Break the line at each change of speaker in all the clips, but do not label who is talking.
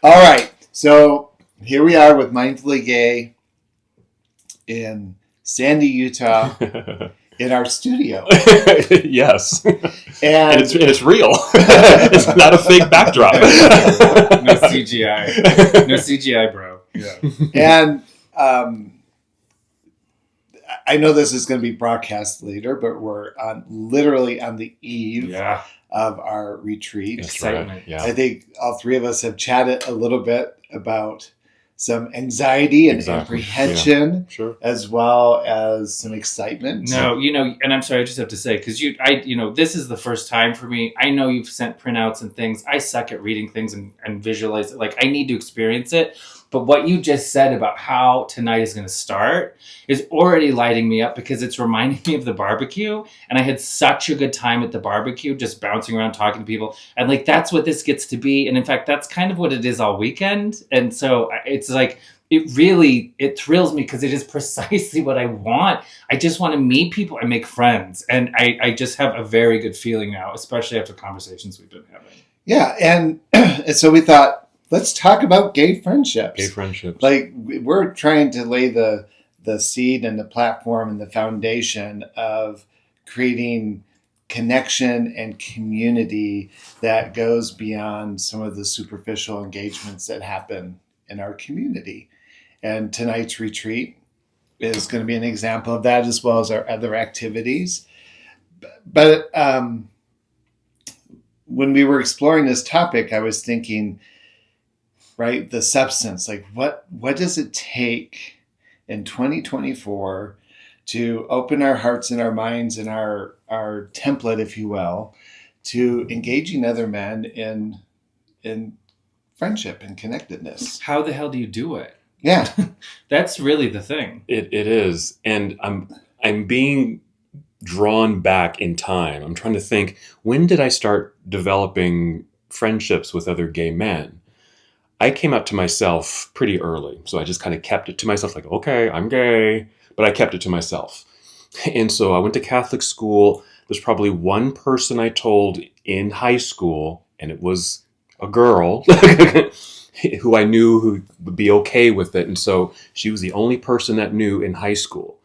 All right. So here we are with Mindfully Gay in Sandy, Utah, in our studio.
Yes.
And
it's real. It's not a fake backdrop.
No CGI. No CGI, bro. Yeah.
And I know this is going to be broadcast later, but we're literally on the eve of our retreat.
Excitement.
Right. Yeah.
I think all three of us have chatted a little bit about some anxiety and apprehension, as well as some excitement.
No, and I'm sorry, I just have to say, because this is the first time for me. I know you've sent printouts and things. I suck at reading things and visualize it. Like, I need to experience it. But what you just said about how tonight is going to start is already lighting me up, because it's reminding me of the barbecue. And I had such a good time at the barbecue, just bouncing around, talking to people. And like, that's what this gets to be. And in fact, that's kind of what it is all weekend. And so it's like, it thrills me, because it is precisely what I want. I just want to meet people and make friends. And I just have a very good feeling now, especially after conversations we've been having.
Yeah. And so we thought, let's talk about gay friendships.
Gay friendships.
Like, we're trying to lay the seed and the platform and the foundation of creating connection and community that goes beyond some of the superficial engagements that happen in our community. And tonight's retreat is going to be an example of that, as well as our other activities. But when we were exploring this topic, I was thinking, right, the substance, like what does it take in 2024 to open our hearts and our minds and our template, if you will, to engaging other men in friendship and connectedness?
How the hell do you do it?
Yeah.
That's really the thing.
It is. And I'm being drawn back in time. I'm trying to think, when did I start developing friendships with other gay men? I came out to myself pretty early. So I just kind of kept it to myself, like, okay, I'm gay, but I kept it to myself. And so I went to Catholic school. There's probably one person I told in high school, and it was a girl who I knew who would be okay with it. And so she was the only person that knew in high school.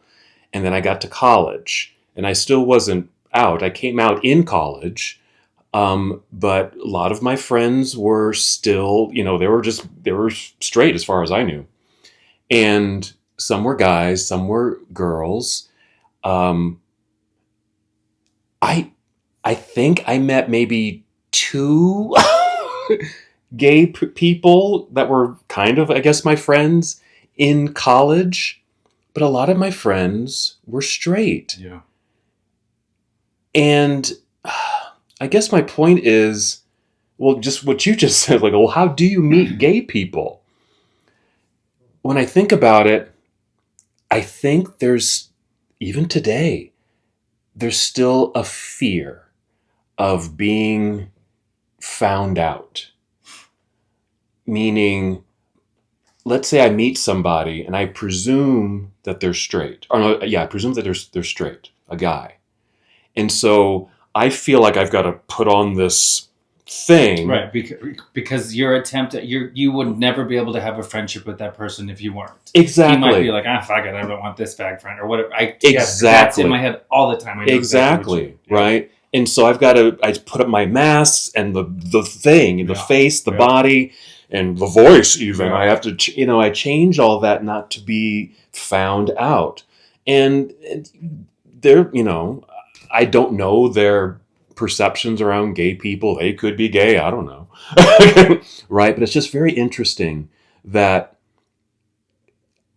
And then I got to college, and I still wasn't out. I came out in college. But a lot of my friends were still, they were straight as far as I knew. And some were guys, some were girls. I think I met maybe 2 gay people that were kind of, I guess, my friends in college. But a lot of my friends were straight.
Yeah.
And I guess my point is, well, just what you just said, like, well, how do you meet gay people? When I think about it, I think there's, even today, there's still a fear of being found out. Meaning, let's say I meet somebody and I presume that they're straight. I presume that they're straight, a guy. And so I feel like I've got to put on this thing.
Right, because your attempt at, you would never be able to have a friendship with that person if you weren't.
Exactly.
He might be like, fuck it, I don't want this fag friend, or whatever.
Exactly.
That's in my head all the time. I know
exactly, right? And so I put up my masks and the thing, the face, the body, and the voice even. I have to, I change all that not to be found out. And they're, I don't know their perceptions around gay people. They could be gay. I don't know. Right? But it's just very interesting that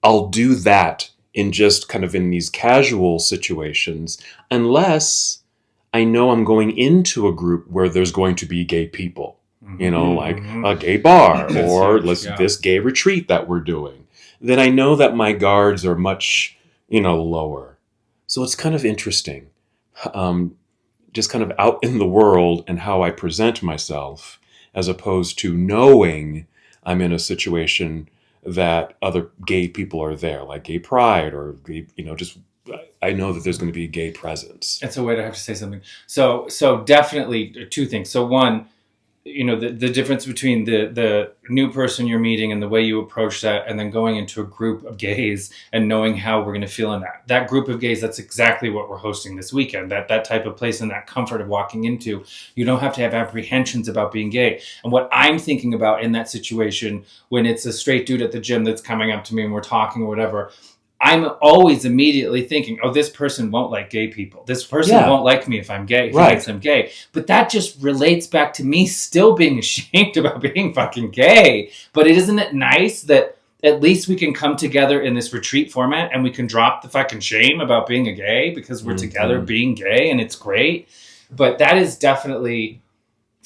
I'll do that in just kind of in these casual situations, unless I know I'm going into a group where there's going to be gay people, like a gay bar or this gay retreat that we're doing. Then I know that my guards are much, lower. So it's kind of interesting. Just kind of out in the world and how I present myself, as opposed to knowing I'm in a situation that other gay people are there, like gay pride or gay, just I know that there's going to be gay presence.
And so wait, I have to say something. So definitely 2 things. So one, the difference between the new person you're meeting and the way you approach that, and then going into a group of gays and knowing how we're going to feel in that group of gays. That's exactly what we're hosting this weekend, that type of place and that comfort of walking into. You don't have to have apprehensions about being gay. And what I'm thinking about in that situation, when it's a straight dude at the gym that's coming up to me and we're talking or whatever, I'm always immediately thinking, oh, this person won't like gay people. This person won't like me if I'm gay. If he thinks I'm gay. But that just relates back to me still being ashamed about being fucking gay. But isn't it nice that at least we can come together in this retreat format and we can drop the fucking shame about being a gay because we're together being gay and it's great. But that is definitely,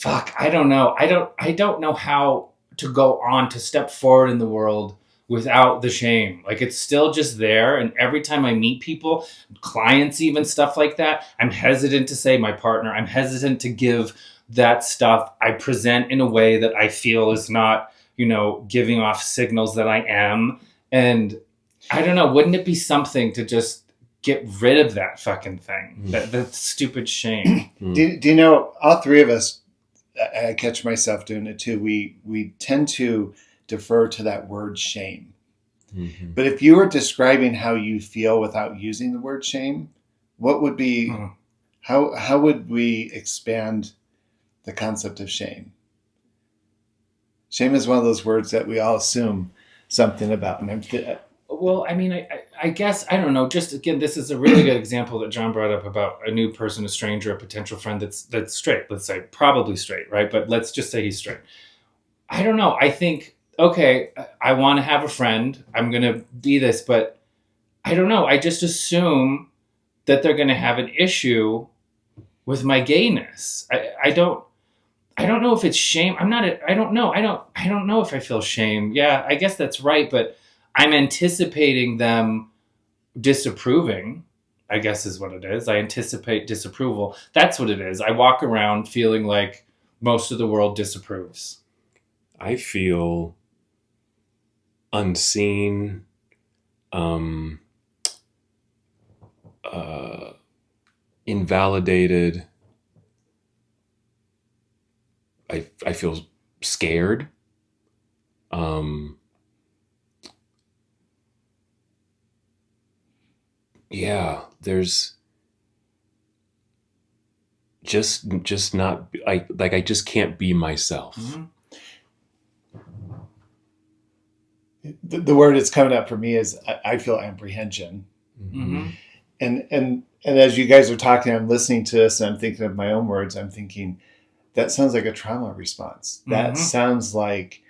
I don't know. I don't know how to go on to step forward in the world without the shame. Like, it's still just there. And every time I meet people, clients, even stuff like that, I'm hesitant to say my partner. I'm hesitant to give that stuff. I present in a way that I feel is not, giving off signals that I am. And I don't know, wouldn't it be something to just get rid of that fucking thing? That stupid shame.
Do you know, all three of us, I catch myself doing it too. We tend to defer to that word shame. Mm-hmm. But if you were describing how you feel without using the word shame, what would be, how would we expand the concept of shame? Shame is one of those words that we all assume something about.
Well, I mean, I guess, I don't know, just again, this is a really good example that John brought up about a new person, a stranger, a potential friend that's straight, let's say, probably straight, right? But let's just say he's straight. I don't know. I think, okay, I want to have a friend. I'm going to be this, but I don't know. I just assume that they're going to have an issue with my gayness. I don't know if it's shame. I don't know. I don't know if I feel shame. Yeah, I guess that's right. But I'm anticipating them disapproving, I guess is what it is. I anticipate disapproval. That's what it is. I walk around feeling like most of the world disapproves.
I feel unseen, invalidated. I feel scared. Yeah, there's just not, I just can't be myself.
Mm-hmm. The word that's coming up for me is I feel apprehension. Mm-hmm. And as you guys are talking, I'm listening to this and I'm thinking of my own words. I'm thinking, that sounds like a trauma response. Mm-hmm. That sounds like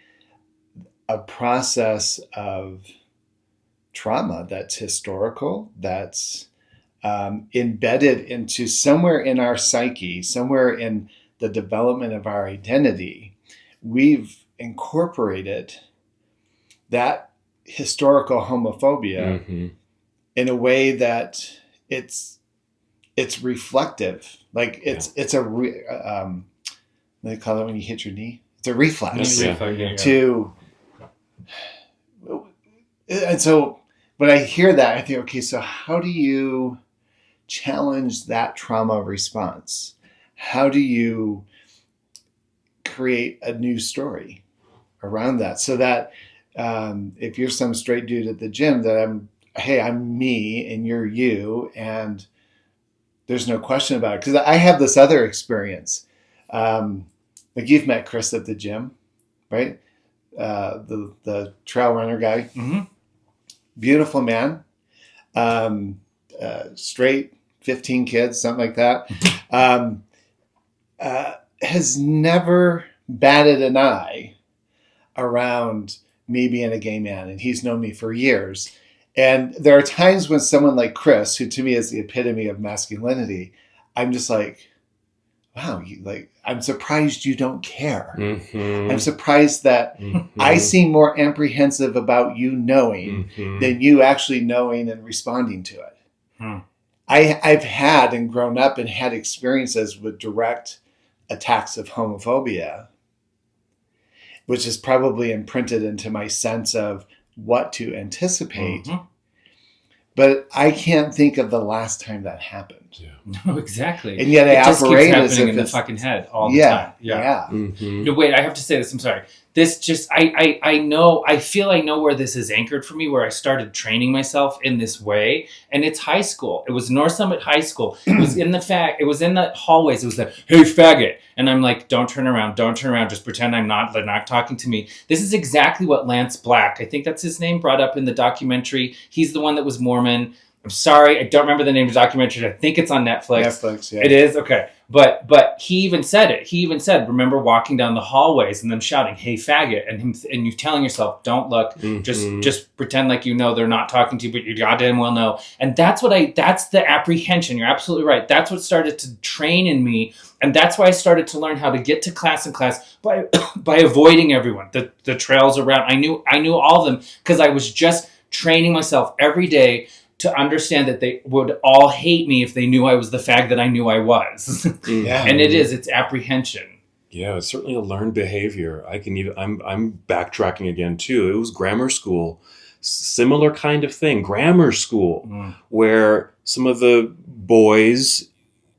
a process of trauma that's historical, that's embedded into somewhere in our psyche, somewhere in the development of our identity. We've incorporated that historical homophobia in a way that it's reflective. Like it's a they call it when you hit your knee. It's a reflex to. And so when I hear that, I think, okay, so how do you challenge that trauma response? How do you create a new story around that? So that if you're some straight dude at the gym, that I'm me and you're you, and there's no question about it. Because I have this other experience. Like you've met Chris at the gym, right? The trail runner guy. Mm-hmm. Beautiful man. Straight, 15 kids, something like that. Has never batted an eye around me being a gay man, and he's known me for years. And there are times when someone like Chris, who to me is the epitome of masculinity, I'm just like, wow, I'm surprised you don't care. Mm-hmm. I'm surprised that I seem more apprehensive about you knowing than you actually knowing and responding to it. I've had and grown up and had experiences with direct attacks of homophobia, which is probably imprinted into my sense of what to anticipate. but I can't think of the last time that happened.
No, exactly.
And yet
it just keeps
operate as
happening
if
in the
it's
fucking head all the time.
Yeah.
Mm-hmm.
No, wait, I have to say this. I'm sorry. This just, I know, I feel I know where this is anchored for me, where I started training myself in this way. And it's high school. It was North Summit High School. It was in it was in the hallways. It was the, hey, faggot. And I'm like, don't turn around. Just pretend they're not talking to me. This is exactly what Lance Black, I think that's his name, brought up in the documentary. He's the one that was Mormon. I'm sorry, I don't remember the name of the documentary. I think it's on Netflix.
Netflix, yeah.
It is? Okay. But he even said it. He even said, remember walking down the hallways and them shouting, hey, faggot, and you telling yourself, don't look, just pretend like you know they're not talking to you, but you goddamn well know. And that's the apprehension. You're absolutely right. That's what started to train in me. And that's why I started to learn how to get to class by avoiding everyone. The trails around. I knew all of them because I was just training myself every day to understand that they would all hate me if they knew I was the fag that I knew I was.
Yeah.
And it's apprehension.
Yeah, it's certainly a learned behavior. I'm backtracking again too. It was grammar school. Similar kind of thing. Grammar school, where some of the boys,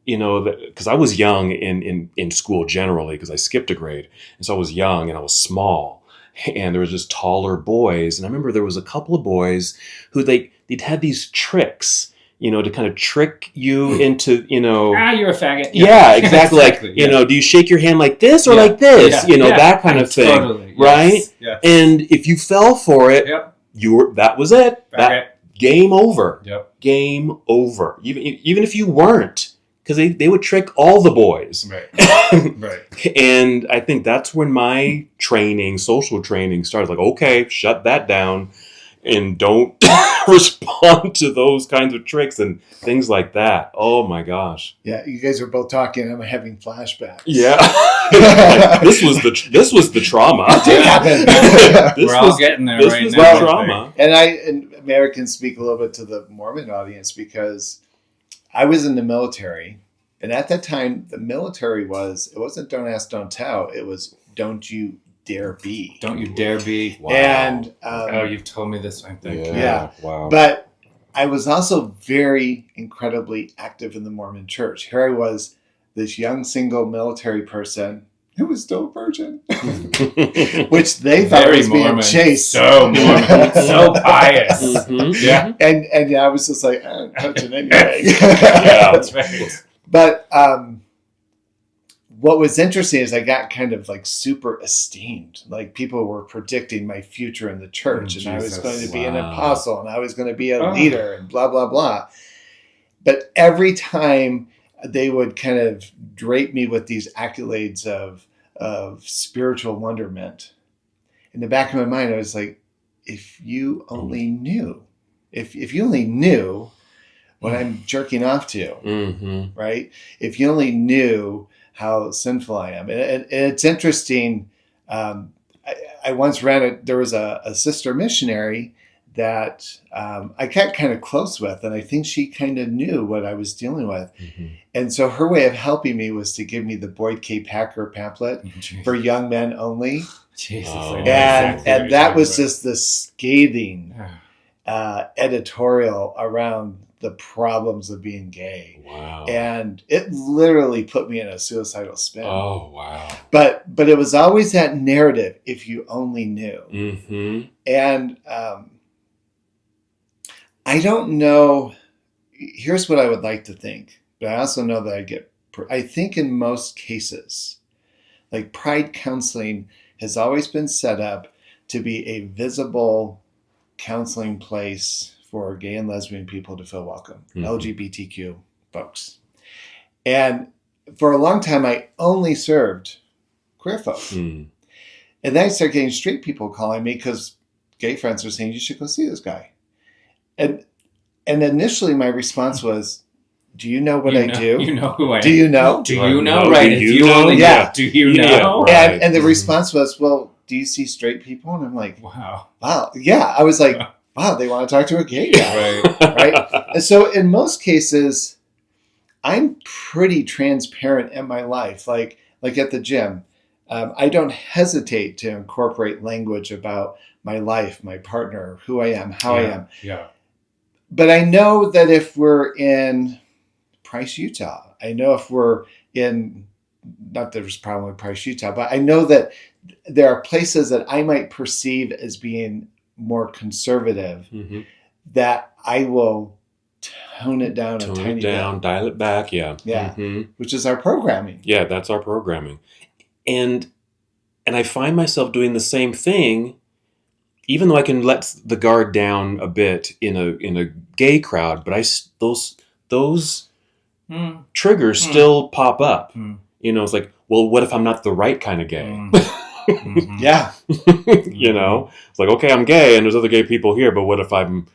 because I was young in school generally, because I skipped a grade. And so I was young and I was small. And there was just taller boys. And I remember there was a couple of boys who they'd had these tricks, to kind of trick you into,
you're a faggot.
Yeah, exactly.
Exactly,
like, do you shake your hand like this or like this? That kind of thing.
Totally.
Right?
Yes.
And if you fell for it,
Yep.
that was it. Game over.
Yep.
Game over. Even if you weren't. Because they would trick all the boys.
Right. Right.
And I think that's when my social training started. Like, okay, shut that down and don't respond to those kinds of tricks and things like that. Oh my gosh.
Yeah, you guys are both talking. I'm having flashbacks.
Yeah. This was the trauma.
It did happen.
We're all getting there right now.
This was the trauma.
And Americans speak a little bit to the Mormon audience because I was in the military, and at that time, the military it wasn't don't ask, don't tell. It was don't you dare be.
Don't you dare be.
Wow.
And
you've told me this, I think.
Yeah.
Wow.
But I was also very incredibly active in the Mormon church. Here I was, this young single military person who was still a virgin, which they thought was being chased.
So Mormon, so pious.
Mm-hmm.
Yeah.
And I was just like, I'm touching anything.
Yeah,
that's right.
But what was interesting is I got kind of like super esteemed. Like people were predicting my future in the church, and I was going to be an apostle, and I was going to be a leader, and blah, blah, blah. But every time they would kind of drape me with these accolades of spiritual wonderment, in the back of my mind, I was like, if you only knew, if you only knew what I'm jerking off to, right? If you only knew how sinful I am. And it's interesting. I once there was a sister missionary that I got kind of close with, and I think she kind of knew what I was dealing with. And so her way of helping me was to give me the Boyd K. Packer pamphlet for young men only.
Jesus.
And that was just the scathing editorial around the problems of being gay.
Wow.
And it literally put me in a suicidal spin.
Oh, wow.
But it was always that narrative, if you only knew.
Mm-hmm.
And I don't know. Here's what I would like to think. But I also know that I think in most cases, like Pride counseling has always been set up to be a visible counseling place for gay and lesbian people to feel welcome, LGBTQ folks. And for a long time, I only served queer folk. And then I started getting straight people calling me because gay friends were saying, you should go see this guy. And initially my response was, do you know what I do?
You know who I am.
Do you know?
Do you know?
No,
Right.
do
If
you
you
know?
only
Yeah.
do you know?
Yeah, right.
And the response was, well, do you see straight people? And I'm like,
Wow.
Yeah. I was like, wow, they want to talk to a gay guy. Right. And so in most cases, I'm pretty transparent in my life. Like at the gym, I don't hesitate to incorporate language about my life, my partner, who I am, how I am.
Yeah.
but I know that if we're in Price, Utah, I know if we're in, not that there's a problem with Price, Utah, but I know that there are places that I might perceive as being more conservative that I will tone it down a tiny bit.
Dial it back. Yeah.
Which is our programming.
Yeah, that's our programming. And I find myself doing the same thing, even though I can let the guard down a bit in a gay crowd, but those triggers still pop up. It's like, well, what if I'm not the right kind of gay?
Yeah.
It's like, okay, I'm gay and there's other gay people here, but what if I'm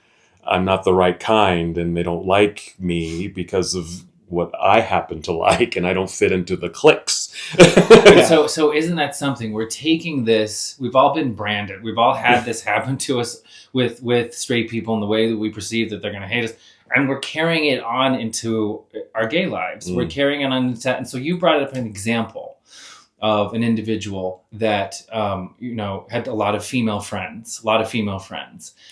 not the right kind and they don't like me because of what I happen to like and I don't fit into the cliques?
So isn't that something? We're taking this, we've all been branded. We've all had this happen to us with straight people in the way that we perceive that they're going to hate us. And we're carrying it on into our gay lives. We're carrying it on into that. And so you brought up an example of an individual that, had a lot of female friends,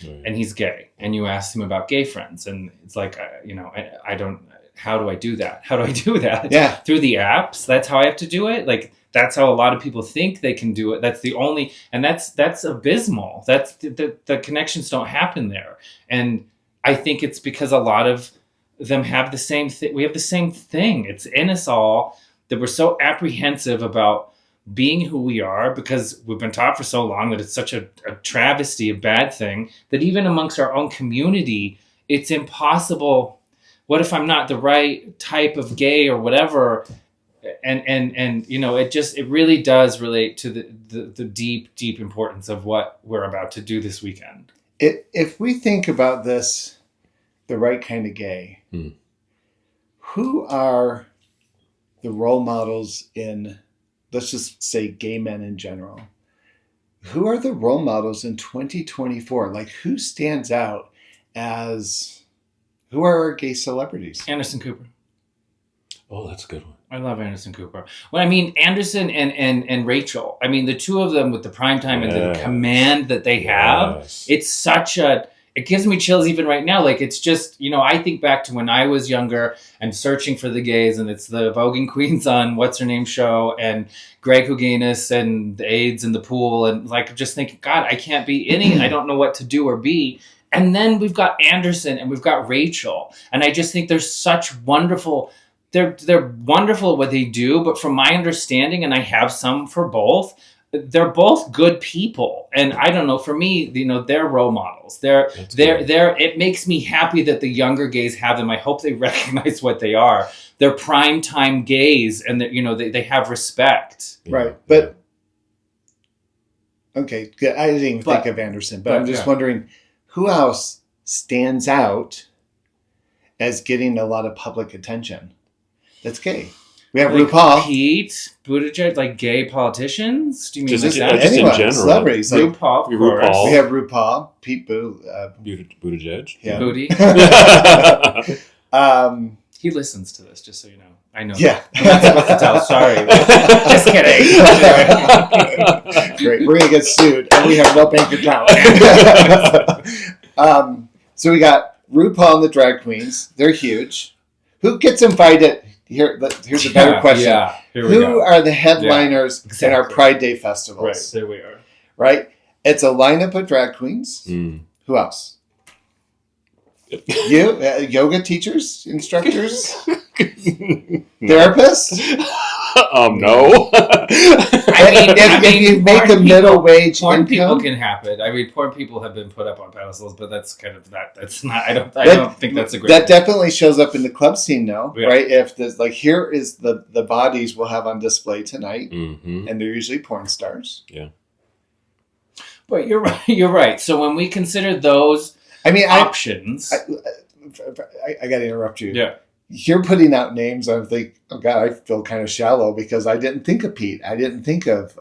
and he's gay. And you asked him about gay friends. And it's like, I don't, how do I do that? How do I do that?
Yeah.
Through the apps. That's how I have to do it. Like, that's how a lot of people think they can do it. That's the only, and that's abysmal. That's the connections don't happen there. And I think it's because a lot of them have the same thing. We have the same thing. It's in us all that we're so apprehensive about being who we are because we've been taught for so long that it's such a travesty, a bad thing, that even amongst our own community, it's impossible. What if I'm not the right type of gay or whatever? And it really does relate to the deep, deep importance of what we're about to do this weekend.
If we think about this, the right kind of gay, who are the role models in, let's just say gay men in general? Who are the role models in 2024? Like, who stands out as, who are our gay celebrities?
Anderson Cooper.
Oh, that's a good one.
I love Anderson Cooper. Well, I mean, Anderson and Rachel. I mean, the two of them with the primetime and the command that they have, it's such a, it gives me chills even right now. Like, it's just, I think back to when I was younger and searching for the gays, and it's the Voguing Queens on What's Her Name show and Greg Louganis and the AIDS in the pool. And like, just thinking, God, I can't be any, I don't know what to do or be. And then we've got Anderson and we've got Rachel. And I just think they're such wonderful, they're wonderful at what they do, but from my understanding, and I have some for both, they're both good people. And I don't know, for me, they're role models. They're it makes me happy that the younger gays have them. I hope they recognize what they are. They're primetime gays, and they have respect.
Right. But okay, I didn't even think of Anderson, but I'm just wondering who else stands out as getting a lot of public attention that's gay. We have like RuPaul,
Pete Buttigieg, like gay politicians. Do you mean
just
that?
Just in general?
Celebrities. Like
RuPaul, of course.
We have RuPaul, Pete
Buttigieg.
Yeah.
Booty. He listens to this, just so you know. I know.
Yeah.
I'm not supposed to tell. Sorry. Just kidding.
Great. We're going to get sued, and we have no bank account. So we got RuPaul and the drag queens. They're huge. Who gets invited? Here's a better question.
Yeah.
Who are the headliners in our Pride Day festivals?
Right. There we are.
Right? It's a lineup of drag queens. Who else? You? Yoga teachers? Instructors? Therapists?
No.
If you make a middle wage
porn
income,
people can happen. I mean, porn people have been put up on pedestals, but that's kind of that. That's not. I don't think that's a great.
That definitely shows up in the club scene, though, right? If there's like, here is the bodies we'll have on display tonight, and they're usually porn stars.
Yeah.
But
you're right. You're right. So when we consider those, options,
I got to interrupt you.
Yeah.
You're putting out names. I'm thinking, oh God, I feel kind of shallow because I didn't think of Pete. I didn't think of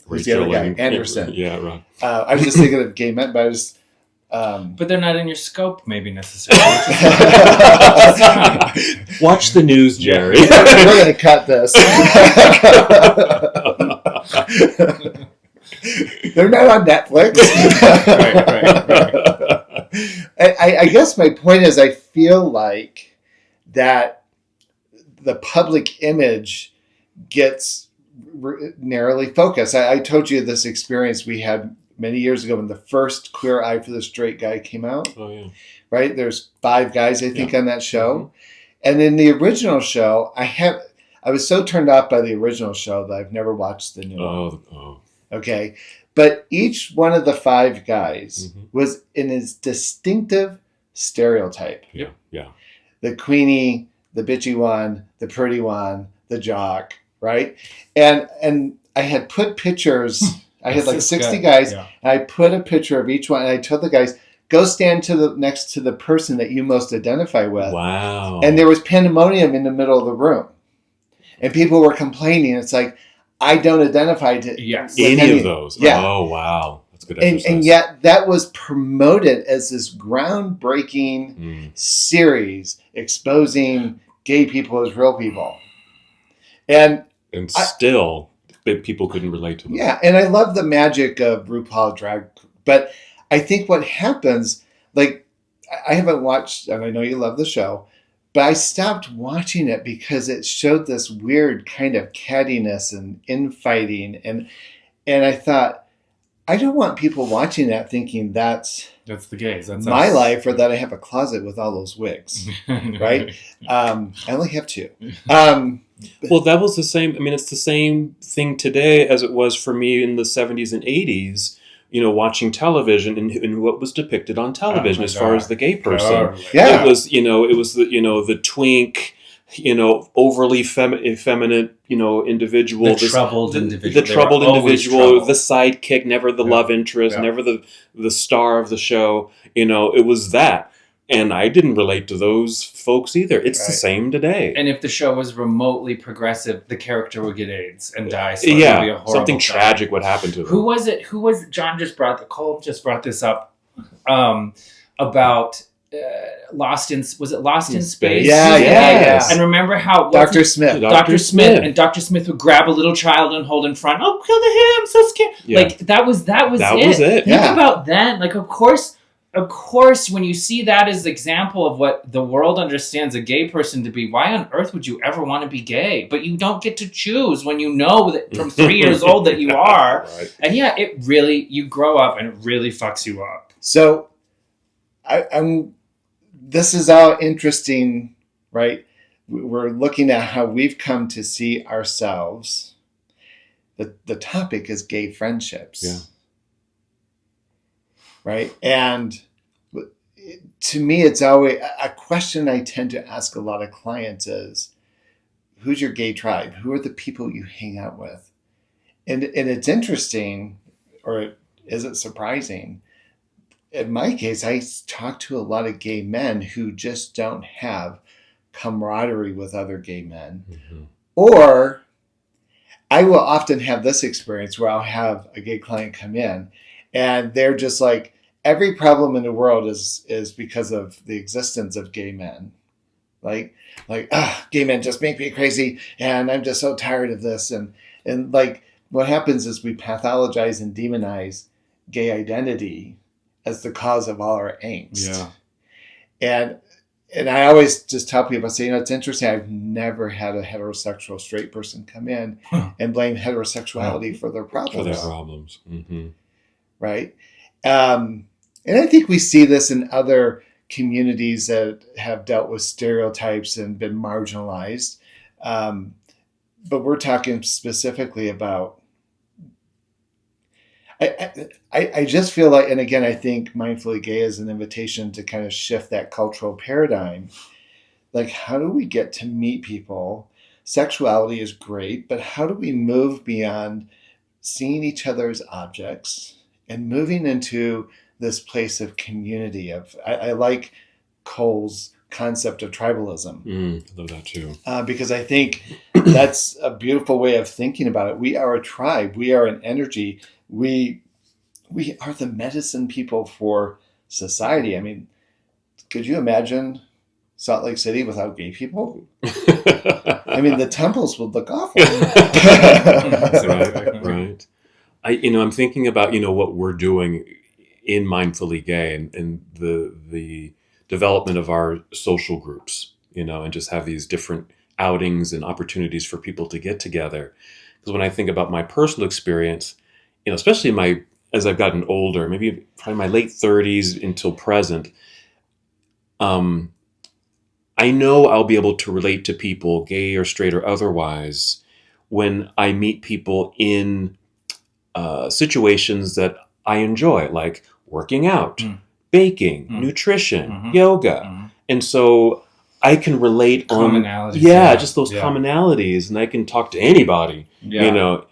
who's the other guy, Anderson.
Yeah, right.
I was just thinking of gay men, but I was.
But they're not in your scope, maybe necessarily.
Watch the news, Jerry.
We're going to cut this.
They're
not on Netflix.
Right.
I guess my point is I feel like that the public image gets narrowly focused. I told you this experience we had many years ago when the first Queer Eye for the Straight Guy came out.
Oh, yeah.
Right? There's 5 guys, I think, on that show. And in the original show, I was so turned off by the original show that I've never watched the new one.
Oh.
Okay. But each one of the 5 guys was in his distinctive stereotype.
Yeah.
The queenie, the bitchy one, the pretty one, the jock, right? And I had put pictures, I had like 60 guys, and I put a picture of each one, and I told the guys, go stand next to the person that you most identify with.
Wow.
And there was pandemonium in the middle of the room. And people were complaining. It's like, I don't identify with
any of those.
Yeah.
Oh, wow. That's good exercise.
And yet that was promoted as this groundbreaking series exposing gay people as real people. And
still, people couldn't relate to them.
Yeah, and I love the magic of RuPaul drag. But I think what happens, like, I haven't watched, and I know you love the show, but I stopped watching it because it showed this weird kind of cattiness and infighting. And I thought, I don't want people watching that thinking that's
the gays. That's
my life, or that I have a closet with all those wigs, right? I only have 2.
Well, that was the same. I mean, it's the same thing today as it was for me in the 70s and 80s. Watching television and what was depicted on television as far as the gay person.
Yeah.
It was the twink, overly effeminate, individual.
The troubled individual.
The troubled individual, the sidekick, never the love interest, never the star of the show. It was that. And I didn't relate to those folks either. It's the same today.
And if the show was remotely progressive, the character would get AIDS and die. So it would be a horrible
something tragic would happen to them.
Who was it? Cole just brought this up about Lost in Space?
Yeah.
And remember how
Dr. Smith.
Dr. Smith. And Dr. Smith would grab a little child and hold in front. Oh, kill him! I'm so scared.
Yeah.
Like that was it. Think about then. Like of course, when you see that as an example of what the world understands a gay person to be, why on earth would you ever want to be gay? But you don't get to choose when you know that from 3 years old that you are. Right. And you grow up and it really fucks you up.
So this is all interesting, right? We're looking at how we've come to see ourselves. The topic is gay friendships.
Yeah.
Right. And to me, it's always a question I tend to ask a lot of clients is, who's your gay tribe? Who are the people you hang out with? And it's interesting, or is it surprising? In my case, I talk to a lot of gay men who just don't have camaraderie with other gay men. Mm-hmm. Or I will often have this experience where I'll have a gay client come in and they're just like, every problem in the world is because of the existence of gay men. Like, gay men just make me crazy, and I'm just so tired of this. And like, what happens is we pathologize and demonize gay identity as the cause of all our angst. Yeah. And I always just tell people, say, it's interesting. I've never had a heterosexual straight person come in and blame heterosexuality for their problems.
Mm-hmm.
Right. And I think we see this in other communities that have dealt with stereotypes and been marginalized. But we're talking specifically about, I just feel like, and again, I think Mindfully Gay is an invitation to kind of shift that cultural paradigm. Like, how do we get to meet people? Sexuality is great, but how do we move beyond seeing each other as objects and moving into this place of community? I like Cole's concept of tribalism.
I love that too.
Because I think that's a beautiful way of thinking about it. We are a tribe. We are an energy. We are the medicine people for society. I mean, could you imagine Salt Lake City without gay people? I mean, the temples would look awful.
Right. I'm thinking about, what we're doing in Mindfully Gay and the development of our social groups, and just have these different outings and opportunities for people to get together. Because when I think about my personal experience, especially as I've gotten older, maybe probably my late 30s until present, I know I'll be able to relate to people, gay or straight or otherwise, when I meet people in situations that I enjoy, like working out, baking, nutrition, yoga. And so I can relate
commonalities.
Just those commonalities, and I can talk to anybody, and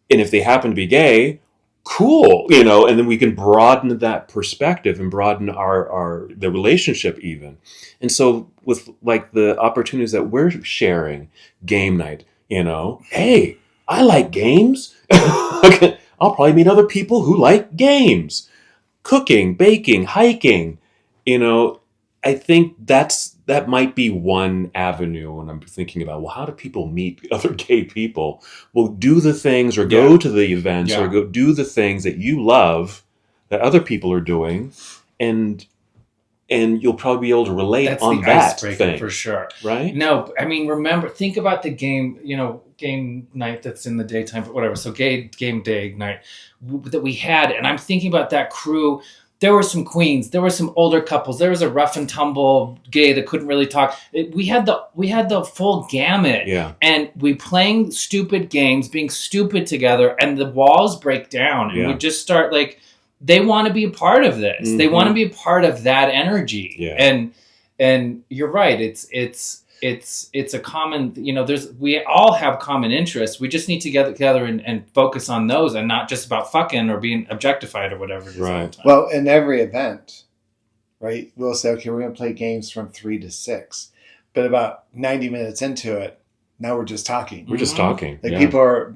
if they happen to be gay, cool, and then we can broaden that perspective and broaden the relationship even. And so with like the opportunities that we're sharing, game night, hey, I like games. I'll probably meet other people who like games, cooking, baking, hiking. I think that might be one avenue when I'm thinking about, well, how do people meet other gay people? Well, do the things or go to the events or go do the things that you love that other people are doing, and you'll probably be able to relate on that thing
for sure.
Right?
No, I mean, think about the game, game night that's in the daytime, but whatever. So game day night that we had, and I'm thinking about that crew. There were some queens, there were some older couples, there was a rough and tumble gay that couldn't really talk. We had the full gamut.
Yeah.
And we playing stupid games, being stupid together, and the walls break down. And we just start like, they want to be a part of this. Mm-hmm. They want to be a part of that energy.
Yeah.
And you're right. It's a common, we all have common interests. We just need to get together and focus on those, and not just about fucking or being objectified or whatever it is.
Right.
Well, in every event, right, we'll say, okay, we're going to play games from 3 to 6. But about 90 minutes into it, now we're just talking.
We're just talking.
Like people are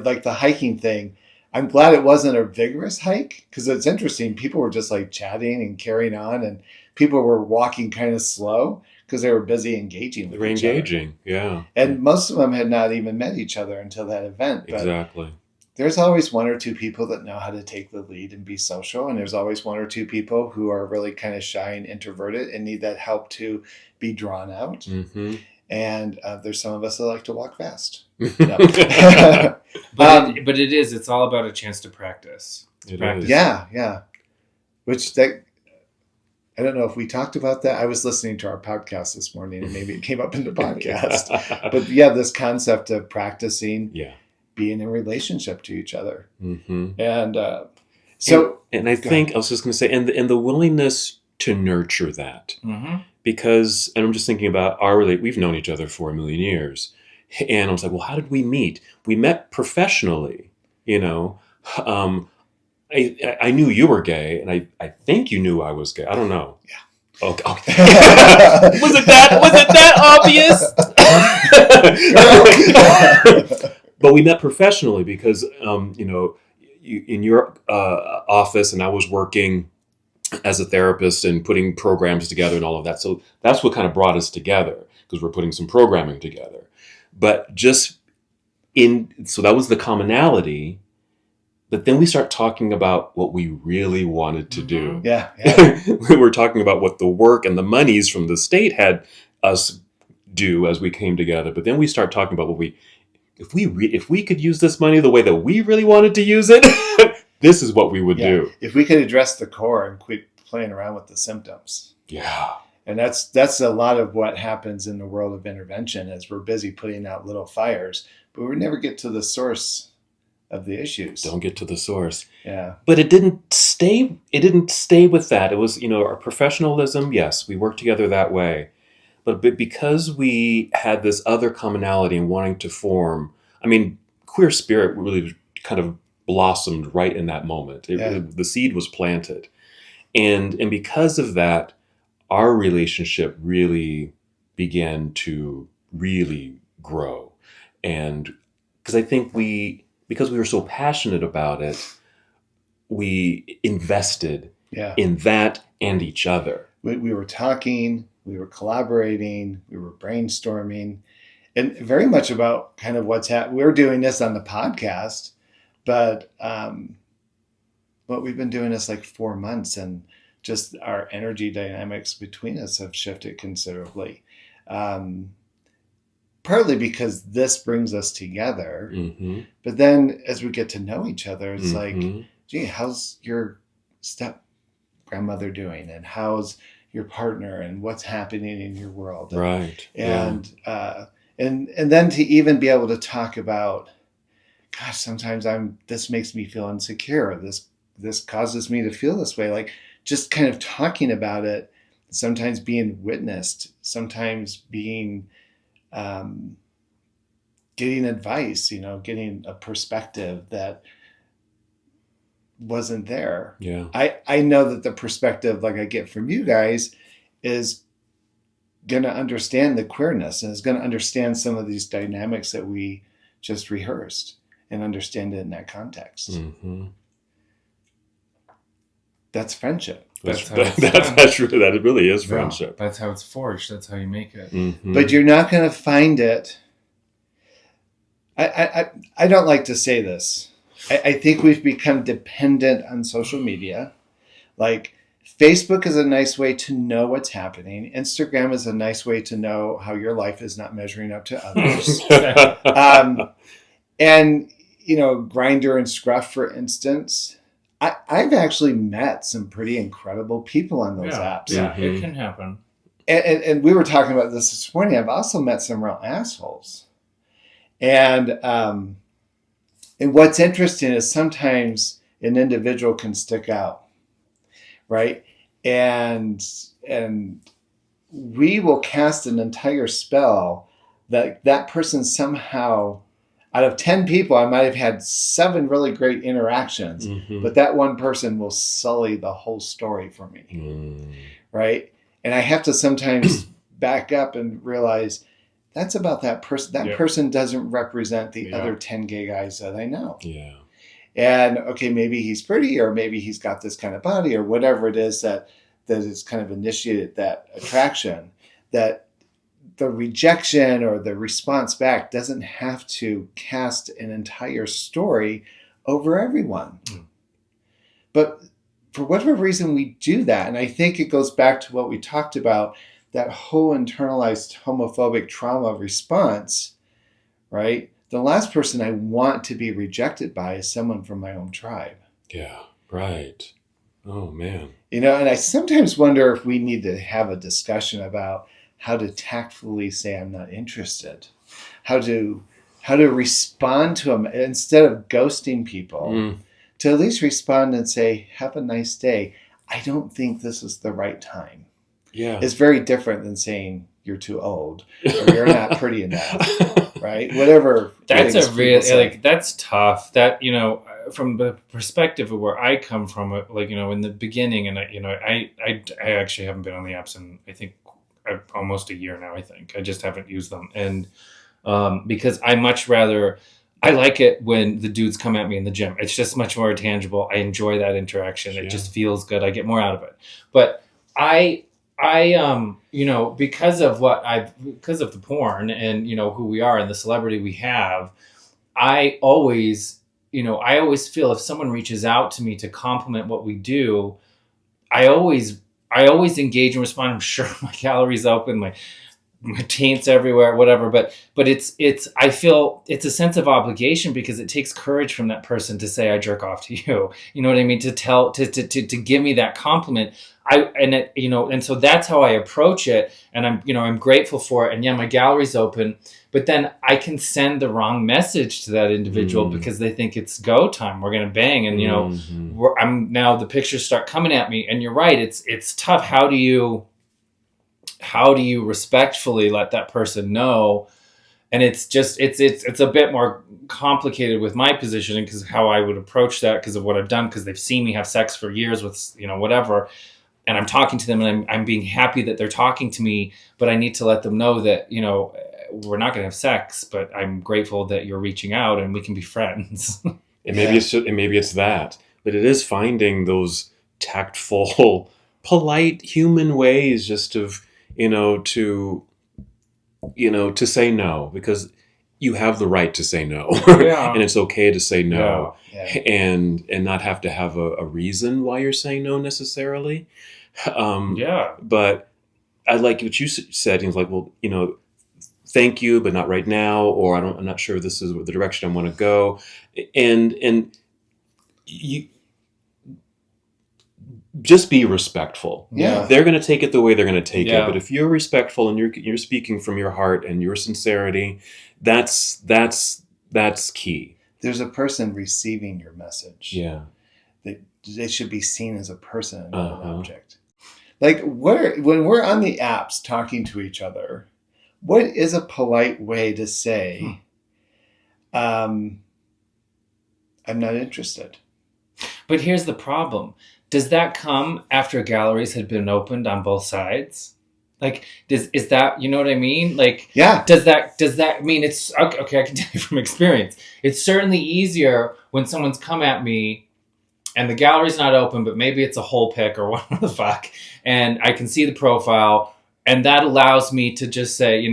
like the hiking thing. I'm glad it wasn't a vigorous hike, because it's interesting. People were just like chatting and carrying on, and people were walking kind of slow because they were busy engaging with each other.
Yeah.
And most of them had not even met each other until that event. But
exactly.
There's always one or two people that know how to take the lead and be social. And there's always one or two people who are really kind of shy and introverted and need that help to be drawn out.
Mm-hmm.
And there's some of us that like to walk fast.
But it's all about a chance to practice.
Yeah. I don't know if we talked about that. I was listening to our podcast this morning, and maybe it came up in the podcast. But this concept of practicing being in relationship to each other.
Mm-hmm.
And
and I think I was just going to say, and the willingness to nurture that.
Mm-hmm.
Because, and I'm just thinking about we've known each other for a million years. And I was like, well, how did we meet? We met professionally, I knew you were gay, and I think you knew I was gay. I don't know.
Yeah.
Okay. Was it that obvious? But we met professionally because, in your office, and I was working as a therapist and putting programs together and all of that. So that's what kind of brought us together, because we're putting some programming together. But so that was the commonality. But then we start talking about what we really wanted to do.
Yeah.
We were talking about what the work and the monies from the state had us do as we came together. But then we start talking about if we could use this money the way that we really wanted to use it, this is what we would do.
If we could address the core and quit playing around with the symptoms.
Yeah.
And that's a lot of what happens in the world of intervention, is we're busy putting out little fires, but we never get to the source of the issues.
Don't get to the source.
Yeah.
But it didn't stay with that. It was, our professionalism, yes, we worked together that way. But because we had this other commonality and wanting to form, queer spirit really kind of blossomed right in that moment. The seed was planted. And because of that, our relationship really began to really grow. And because I think because we were so passionate about it, we invested in that and each other.
We were talking, we were collaborating, we were brainstorming, and very much about kind of what's happening. We're doing this on the podcast, but but we've been doing this like 4 months, and just our energy dynamics between us have shifted considerably. Partly because this brings us together, but then as we get to know each other, it's like, gee, how's your step grandmother doing, and how's your partner, and what's happening in your world,
right?
And then to even be able to talk about, gosh, sometimes this makes me feel insecure. This causes me to feel this way. Like, just kind of talking about it, sometimes being witnessed, sometimes being getting advice, getting a perspective that wasn't there.
Yeah.
I know that the perspective like I get from you guys is going to understand the queerness, and is going to understand some of these dynamics that we just rehearsed, and understand it in that context. That's friendship.
That's really, that really is friendship.
That's how it's forged. That's how you make it.
But you're not going to find it. I don't like to say this. I think we've become dependent on social media. Like, Facebook is a nice way to know what's happening. Instagram is a nice way to know how your life is not measuring up to others. And, Grindr and Scruff, for instance, I've actually met some pretty incredible people on those apps.
Yeah, it can happen.
And we were talking about this morning. I've also met some real assholes. And what's interesting is sometimes an individual can stick out, right? And we will cast an entire spell that person somehow, out of 10 people, I might have had 7 really great interactions, but that one person will sully the whole story for me, right? And I have to sometimes back up and realize that's about that person. That person doesn't represent the other 10 gay guys that I know.
Yeah.
And okay, maybe he's pretty, or maybe he's got this kind of body, or whatever it is that has kind of initiated that attraction, that the rejection or the response back doesn't have to cast an entire story over everyone. But for whatever reason, we do that. And I think it goes back to what we talked about, that whole internalized homophobic trauma response, right? The last person I want to be rejected by is someone from my own tribe.
Yeah, right. Oh, man.
And I sometimes wonder if we need to have a discussion about how to tactfully say I'm not interested, how to respond to them instead of ghosting people, to at least respond and say, have a nice day. I don't think this is the right time.
Yeah.
It's very different than saying you're too old or you're not pretty enough, right? Whatever.
That's that's tough. That, from the perspective of where I come from, in the beginning, and I actually haven't been on the apps in, I think, almost a year now. I think I just haven't used them, and because I much rather, I like it when the dudes come at me in the gym. It's just much more tangible. I enjoy that interaction. It just feels good. I get more out of it. But I because of the porn and who we are and the celebrity we have, I always feel if someone reaches out to me to compliment what we do, I always engage and respond. I'm sure my gallery's open, my taint's everywhere, whatever. But I feel it's a sense of obligation, because it takes courage from that person to say I jerk off to you. You know what I mean? To give me that compliment. And so that's how I approach it. And I'm grateful for it. And my gallery's open, but then I can send the wrong message to that individual because they think it's go time. We're going to bang. And, I'm now the pictures start coming at me, and you're right. It's tough. How do you respectfully let that person know? And it's a bit more complicated with my positioning, because of how I would approach that, because of what I've done, because they've seen me have sex for years with, whatever. And I'm talking to them, and I'm being happy that they're talking to me, but I need to let them know that, we're not going to have sex, but I'm grateful that you're reaching out and we can be friends.
And maybe it's that, but it is finding those tactful, polite human ways just of, to say no, because you have the right to say no.
Yeah.
And it's okay to say no.
Yeah.
And not have to have a reason why you're saying no necessarily. But I like what you said. He was like, well, thank you, but not right now, or I'm not sure this is the direction I want to go. And you just be respectful.
Yeah.
They're going to take it the way they're going to take
Yeah.
it. But if you're respectful and you're speaking from your heart and your sincerity, that's key.
There's a person receiving your message.
Yeah.
They should be seen as a person and not an object. Like when we're on the apps talking to each other, what is a polite way to say, I'm not interested?
But here's the problem. Does that come after galleries had been opened on both sides? Like, is that, you know what I mean? Like,
yeah.
Does that mean it's, okay, I can tell you from experience. It's certainly easier when someone's come at me and the gallery's not open, but maybe it's a whole pic or what the fuck. And I can see the profile, and that allows me to just say,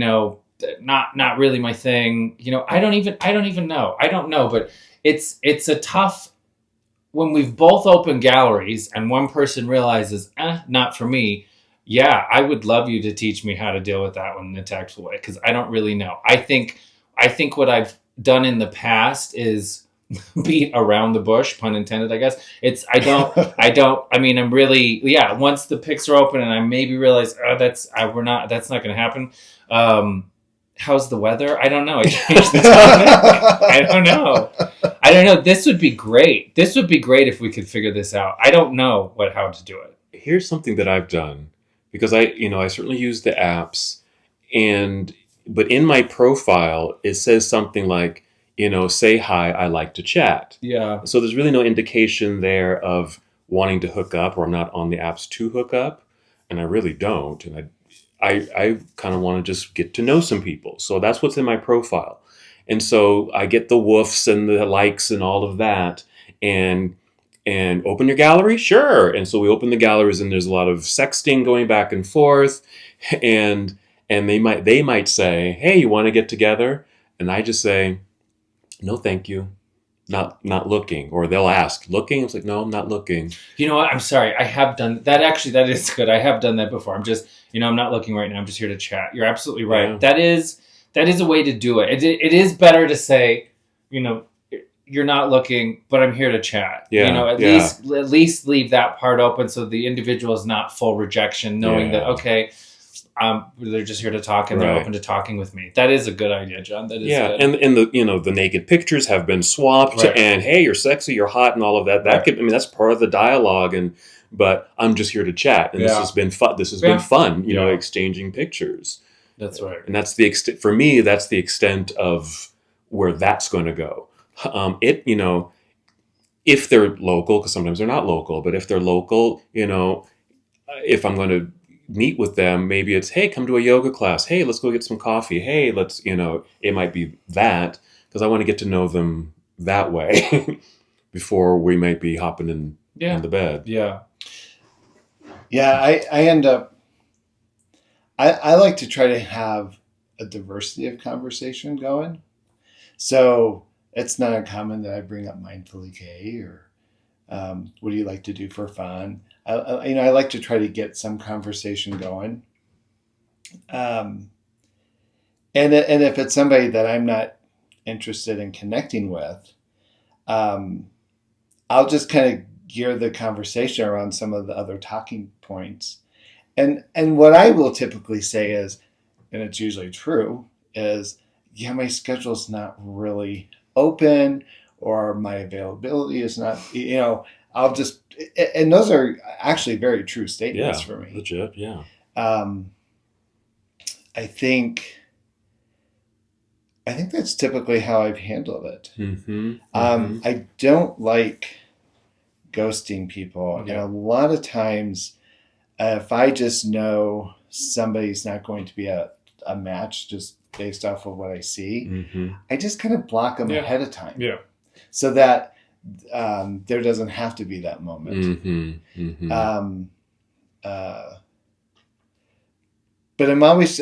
not really my thing. I don't even know. I don't know, but it's a tough, when we've both opened galleries and one person realizes, not for me. Yeah, I would love you to teach me how to deal with that one in a tactful way, because I don't really know. I think what I've done in the past is beat around the bush, pun intended, I guess. I'm really, once the pics are open and I maybe realize, that's not going to happen. How's the weather? I don't know. I changed the topic. I don't know. This would be great. This would be great if we could figure this out. I don't know how to do it.
Here's something that I've done, because I certainly use the apps, but in my profile, it says something like, say hi, I like to chat.
Yeah.
So there's really no indication there of wanting to hook up, or I'm not on the apps to hook up, and I really don't. And I kind of want to just get to know some people. So that's what's in my profile. And so I get the woofs and the likes and all of that. And open your gallery? Sure. And so we open the galleries, and there's a lot of sexting going back and forth. And they might say, hey, you want to get together? And I just say, no, thank you. Not looking. Or they'll ask, looking? It's like, no, I'm not looking.
You know what? I'm sorry. I have done that. Actually, that is good. I have done that before. I'm just, I'm not looking right now. I'm just here to chat. You're absolutely right. Yeah. That is a way to do it. It is better to say, you're not looking, but I'm here to chat.
Yeah.
At least leave that part open so the individual is not full rejection, knowing that, okay, they're just here to talk and they're open to talking with me. That is a good idea, John. That is good.
And the naked pictures have been swapped, and hey, you're sexy, you're hot, and all of that. That's part of the dialogue. But I'm just here to chat, and this has been fun. This has been fun, exchanging pictures.
That's right.
And that's the extent. For me, that's the extent of where that's going to go. If they're local, because sometimes they're not local, but if they're local, if I'm going to meet with them, maybe it's, hey, come to a yoga class. Hey, let's go get some coffee. Hey, let's, it might be that, because I want to get to know them that way before we might be hopping in the bed.
Yeah.
Yeah. I end up, I like to try to have a diversity of conversation going. So it's not uncommon that I bring up mindfully gay or what do you like to do for fun? I like to try to get some conversation going. And if it's somebody that I'm not interested in connecting with, I'll just kind of gear the conversation around some of the other talking points. And what I will typically say is, and it's usually true, is, my schedule's not really open, or my availability is not, I'll just, and those are actually very true statements for me.
Legit, yeah.
I think that's typically how I've handled it.
Mm-hmm.
I don't like ghosting people. And a lot of times, if I just know somebody's not going to be a match just based off of what I see, I just kind of block them ahead of time.
Yeah.
So that there doesn't have to be that moment. But I'm always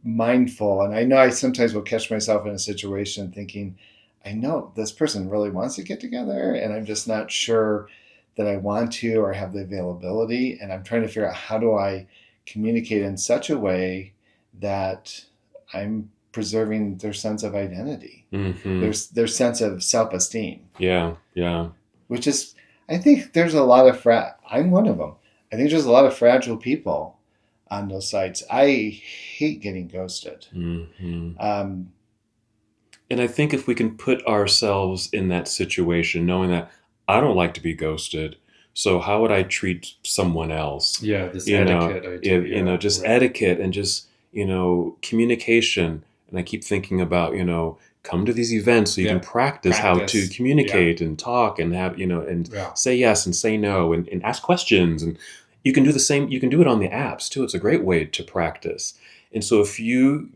mindful. And I know I sometimes will catch myself in a situation thinking, I know this person really wants to get together, and I'm just not sure that I want to or have the availability. And I'm trying to figure out, how do I communicate in such a way that I'm preserving their sense of identity, their sense of self-esteem.
Yeah.
Which is, I think there's a lot of I'm one of them. I think there's a lot of fragile people on those sites. I hate getting ghosted.
And I think if we can put ourselves in that situation, knowing that I don't like to be ghosted, so how would I treat someone else?
Yeah, this etiquette idea.
Just etiquette and just, communication. And I keep thinking about, come to these events so you can practice how to communicate and talk and have, and say yes and say no and ask questions. And you can do the same. You can do it on the apps too. It's a great way to practice. And so if you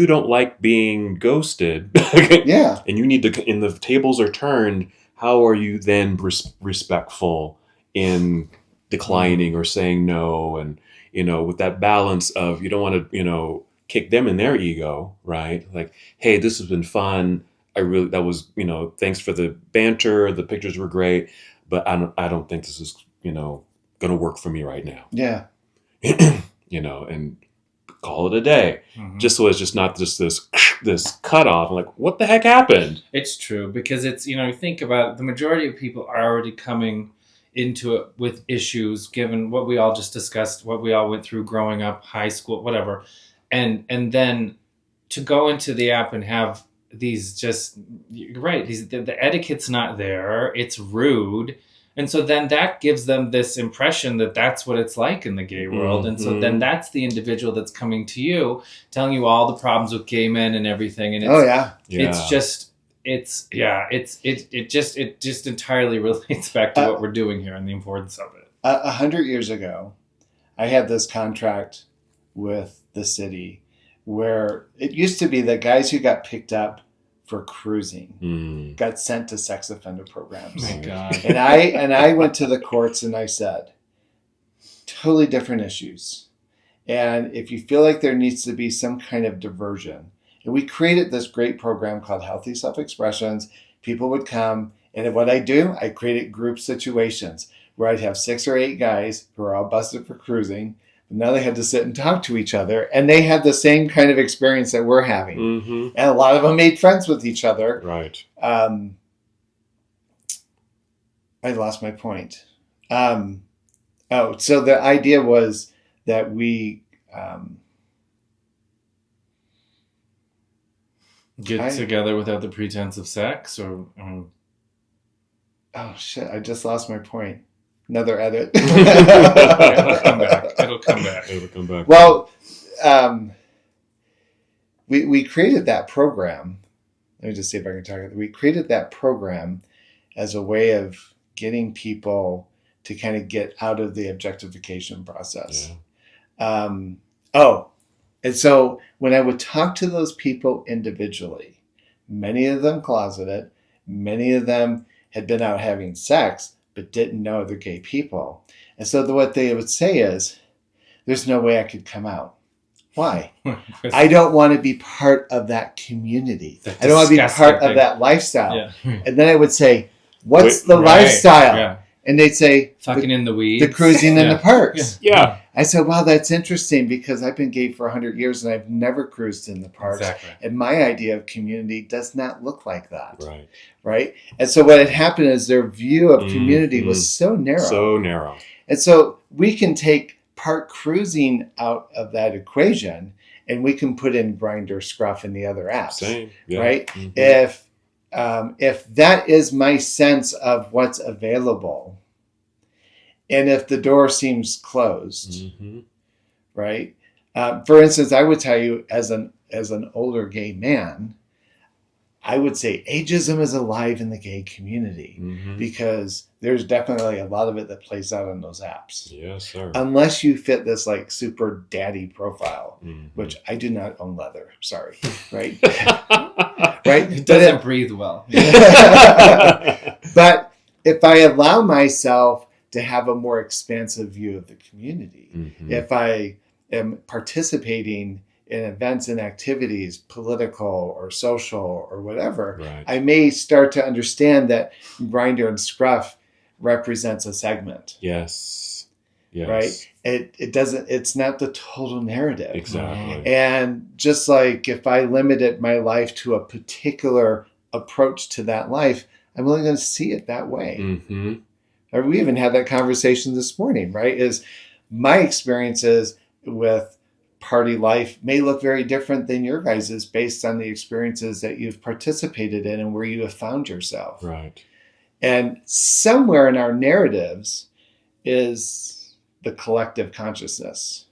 don't like being ghosted, and you need to, and the tables are turned, how are you then respectful in declining or saying no? And, with that balance of, you don't want to, kick them in their ego, right? Like, hey, this has been fun. That was, thanks for the banter. The pictures were great, but I don't think this is, going to work for me right now.
Yeah.
And call it a day. Just so it's just not just this cutoff. Like, what the heck happened?
It's true, because it's, think about it, the majority of people are already coming into it with issues, given what we all just discussed, what we all went through growing up, high school, whatever. And then to go into the app and have these just, right, the etiquette's not there, it's rude. And so then that gives them this impression that that's what it's like in the gay world. And so then that's the individual that's coming to you, telling you all the problems with gay men and everything. And it just entirely relates back to what we're doing here and the importance of it.
100 years ago, I had this contract with the city where it used to be that guys who got picked up for cruising got sent to sex offender programs.
Oh my God.
And I went to the courts and I said, totally different issues. And if you feel like there needs to be some kind of diversion, and we created this great program called Healthy Self-Expressions. People would come, and what I do, I created group situations where I'd have 6 or 8 guys who are all busted for cruising. Now they had to sit and talk to each other, and they had the same kind of experience that we're having. And a lot of them made friends with each other.
Right.
I lost my point. So the idea was that we
get together without the pretense of sex, or
oh shit! I just lost my point. Another edit.
It'll come back.
Well, we created that program. Let me just see if I can talk. We created that program as a way of getting people to kind of get out of the objectification process. And so when I would talk to those people individually, many of them closeted, many of them had been out having sex, but didn't know they're gay people. And so what they would say is, there's no way I could come out. Why? I don't want to be part of that community. I don't want to be part of that lifestyle. Yeah. And then I would say, what's the lifestyle? Yeah. And they'd say,
fucking in the weeds.
The cruising in the parks.
Yeah.
I said, wow, that's interesting, because I've been gay for 100 years and I've never cruised in the parks.
Exactly.
And my idea of community does not look like that.
Right.
Right? And so what had happened is their view of community was so narrow.
So narrow.
And so we can take park cruising out of that equation, and we can put in Grindr, Scruff, and the other apps.
Same. Yeah.
Right? If that is my sense of what's available, and if the door seems closed, right? For instance, I would tell you, as an older gay man, I would say ageism is alive in the gay community, because there's definitely a lot of it that plays out on those apps.
Yes, sir.
Unless you fit this like super daddy profile, which I do not own leather. Sorry, right? Right?
It doesn't breathe well.
But if I allow myself to have a more expansive view of the community, if I am participating in events and activities, political or social or whatever,
Right.
I may start to understand that Grindr and Scruff represents a segment.
Yes. Yes.
Right? It doesn't, it's not the total narrative.
Exactly.
And just like if I limited my life to a particular approach to that life, I'm only going to see it that way.
Mm-hmm.
Or we even had that conversation this morning, right? Is my experiences with party life may look very different than your guys's based on the experiences that you've participated in and where you have found yourself.
Right.
And somewhere in our narratives is the collective consciousness.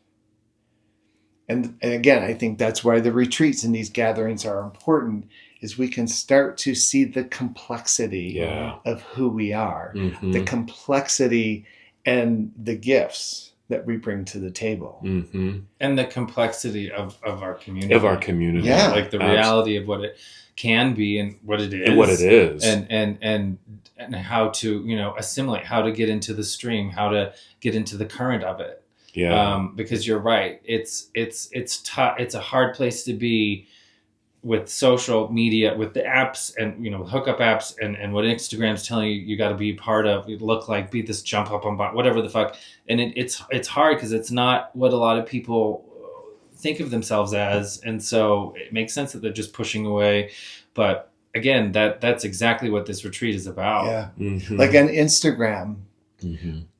And again, I think that's why the retreats and these gatherings are important, is we can start to see the complexity of who we are, the complexity and the gifts that we bring to the table.
And the complexity of our community.
Yeah.
Like the reality of what it can be and what it is.
And what it is.
And how to, assimilate, how to get into the stream, how to get into the current of it.
Yeah.
Because you're right. It's a hard place to be with social media, with the apps and, hookup apps and what Instagram's telling you got to be part of, you look like, be this jump up on whatever the fuck. And it's hard because it's not what a lot of people think of themselves as. And so it makes sense that they're just pushing away. But again, that's exactly what this retreat is about.
Yeah. Like on Instagram,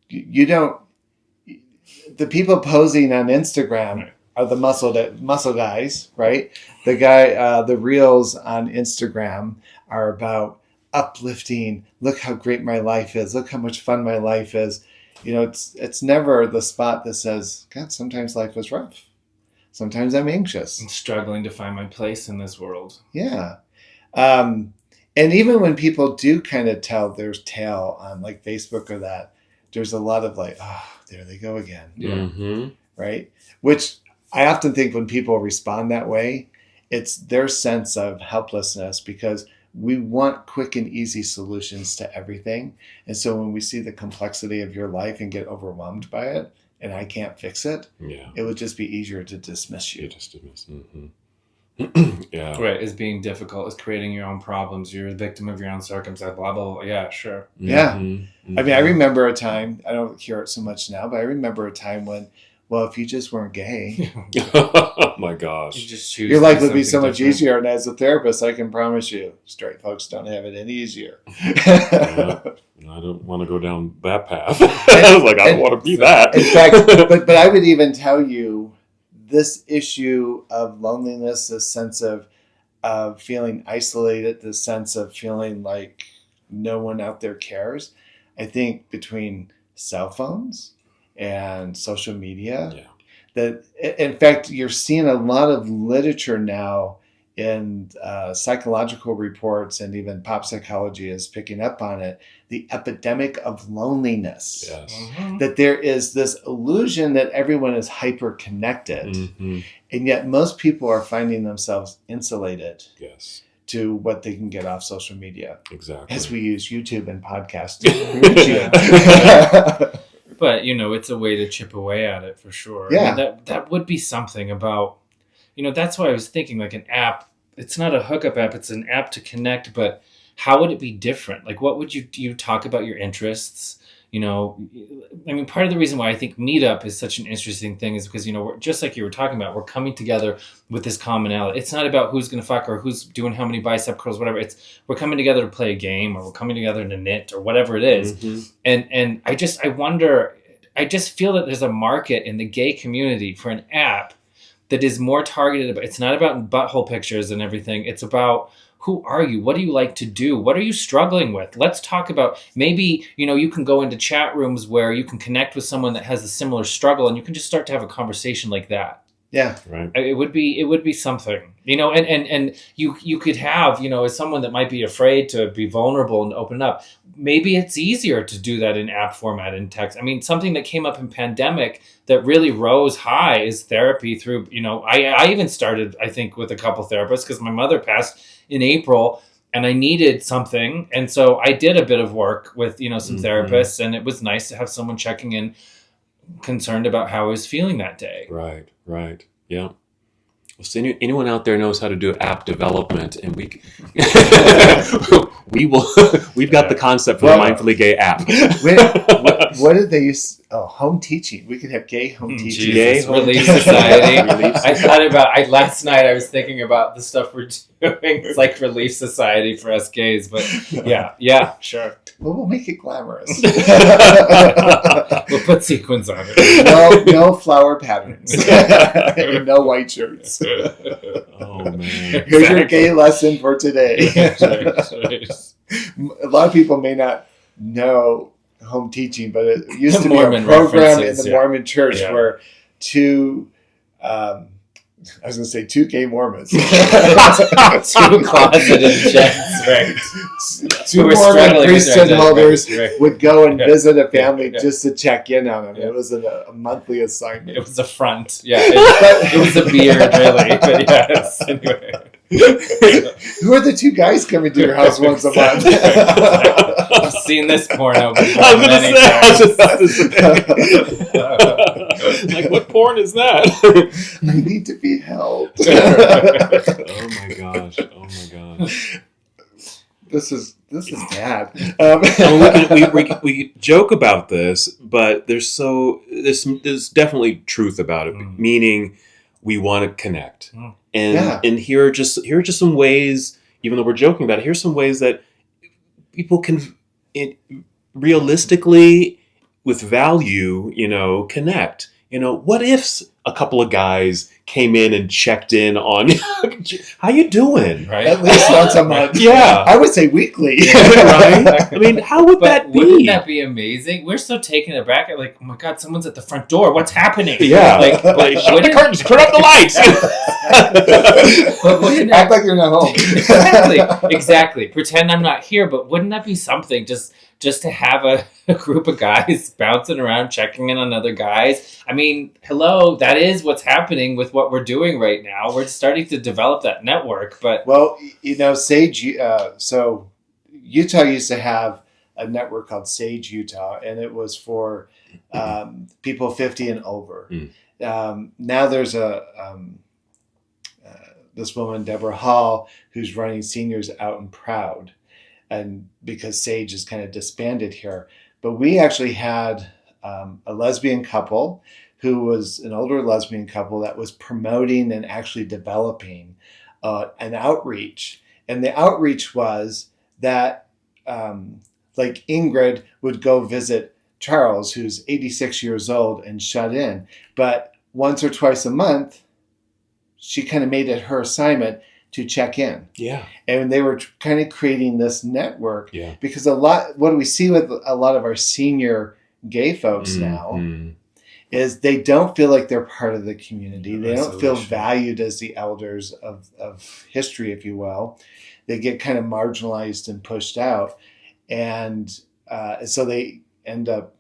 you don't, the people posing on Instagram are the muscle guys, right? The reels on Instagram are about uplifting. Look how great my life is. Look how much fun my life is. It's never the spot that says, God, sometimes life is rough. Sometimes I'm anxious.
I'm struggling to find my place in this world.
Yeah. And even when people do kind of tell their tale on like Facebook or that, there's a lot of like, oh, there they go again.
Yeah.
Right? Which I often think when people respond that way, it's their sense of helplessness because we want quick and easy solutions to everything. And so when we see the complexity of your life and get overwhelmed by it, and I can't fix it, it would just be easier to dismiss you.
Yeah.
Right. It's being difficult. It's creating your own problems. You're a victim of your own circumstance. Blah, blah, blah. Yeah, sure.
Yeah. I mean, I remember a time, I don't hear it so much now, but I remember a time when, well, if you just weren't gay,
oh my gosh,
you just choose
your life would be so much
different.
easier. And as a therapist, I can promise you, straight folks don't have it any easier.
I don't want to go down that path. I was like, I don't want to be that.
In fact, but I would even tell you this issue of loneliness, this sense of feeling isolated, this sense of feeling like no one out there cares. I think between cell phones and social media, that in fact, you're seeing a lot of literature now in psychological reports, and even pop psychology is picking up on it, the epidemic of loneliness. That there is this illusion that everyone is hyper connected, and yet most people are finding themselves insulated to what they can get off social media.
Exactly.
As we use YouTube and podcasts to reach you.
But, it's a way to chip away at it for sure.
Yeah.
I mean, that would be something about, that's why I was thinking like an app. It's not a hookup app. It's an app to connect, but how would it be different? Like, what would you talk about your interests? I mean, part of the reason why I think Meetup is such an interesting thing is because, we're, just like you were talking about, we're coming together with this commonality. It's not about who's going to fuck or who's doing how many bicep curls, whatever. We're coming together to play a game, or we're coming together to knit, or whatever it is. And I wonder, I just feel that there's a market in the gay community for an app that is more targeted. It's not about butthole pictures and everything. It's about, who are you? What do you like to do? What are you struggling with? Let's talk about, maybe, you can go into chat rooms where you can connect with someone that has a similar struggle, and you can just start to have a conversation like that.
Yeah.
Right.
It would be something, and you could have, as someone that might be afraid to be vulnerable and open up, maybe it's easier to do that in app format, in text. I mean, something that came up in pandemic that really rose high is therapy through, I even started, I think, with a couple therapists because my mother passed in April and I needed something. And so I did a bit of work with, some therapists, and it was nice to have someone checking in, concerned about how I was feeling that day.
Right. Yeah. So anyone out there knows how to do app development, and we will. We've got the concept for the Mindfully Gay app.
What did they use? Oh, home teaching. We could have gay home teaching.
Jesus, Relief Society. I thought about. Last night I was thinking about the stuff we're doing. It's like Relief Society for us gays, but yeah, sure.
Well, we'll make it glamorous.
We'll put sequins on it.
No flower patterns. No white shirts.
Oh man!
Here's your gay lesson for today. A lot of people may not know home teaching, but it used to be
Mormon
a program in the
references,
Mormon church where two gay Mormons.
Two closeted gents, right?
Two Mormon priesthood holders would go and visit a family just to check in on them. It was a monthly assignment.
It was a front. Yeah. It was a beard, really. But yes. Anyway.
Who are the two guys coming to your house once a month?
I've seen this porno before.
I was about to say. Like, what porn is that?
I need to be held.
Oh my gosh.
This is bad.
We joke about this, but there's definitely truth about it. Meaning, we want to connect, and here are just some ways. Even though we're joking about it, here's some ways that people can realistically, with value, connect. What if a couple of guys came in and checked in on how you doing?
Right.
At least once a month.
Yeah.
I would say weekly.
Right? I mean, how would that be?
Wouldn't that be amazing? We're so taken aback at oh my God, someone's at the front door. What's happening?
Yeah. Shut the curtains, turn up the lights.
Act like you're not home.
Exactly. Pretend I'm not here, but wouldn't that be something? Just to have a group of guys bouncing around, checking in on other guys. I mean, hello, that is what's happening with what we're doing right now. We're starting to develop that network, but...
Well, Sage, so Utah used to have a network called Sage Utah, and it was for people 50 and over. Now there's this woman, Deborah Hall, who's running Seniors Out and Proud. And because Sage is kind of disbanded here. But we actually had a lesbian couple who was an older lesbian couple that was promoting and actually developing an outreach. And the outreach was that like Ingrid would go visit Charles, who's 86 years old and shut in. But once or twice a month, she kind of made it her assignment to check in.
Yeah.
And they were kind of creating this network.
Yeah.
Because what we see with a lot of our senior gay folks now is they don't feel like they're part of the community. They don't feel valued as the elders of history, if you will. They get kind of marginalized and pushed out. And so they end up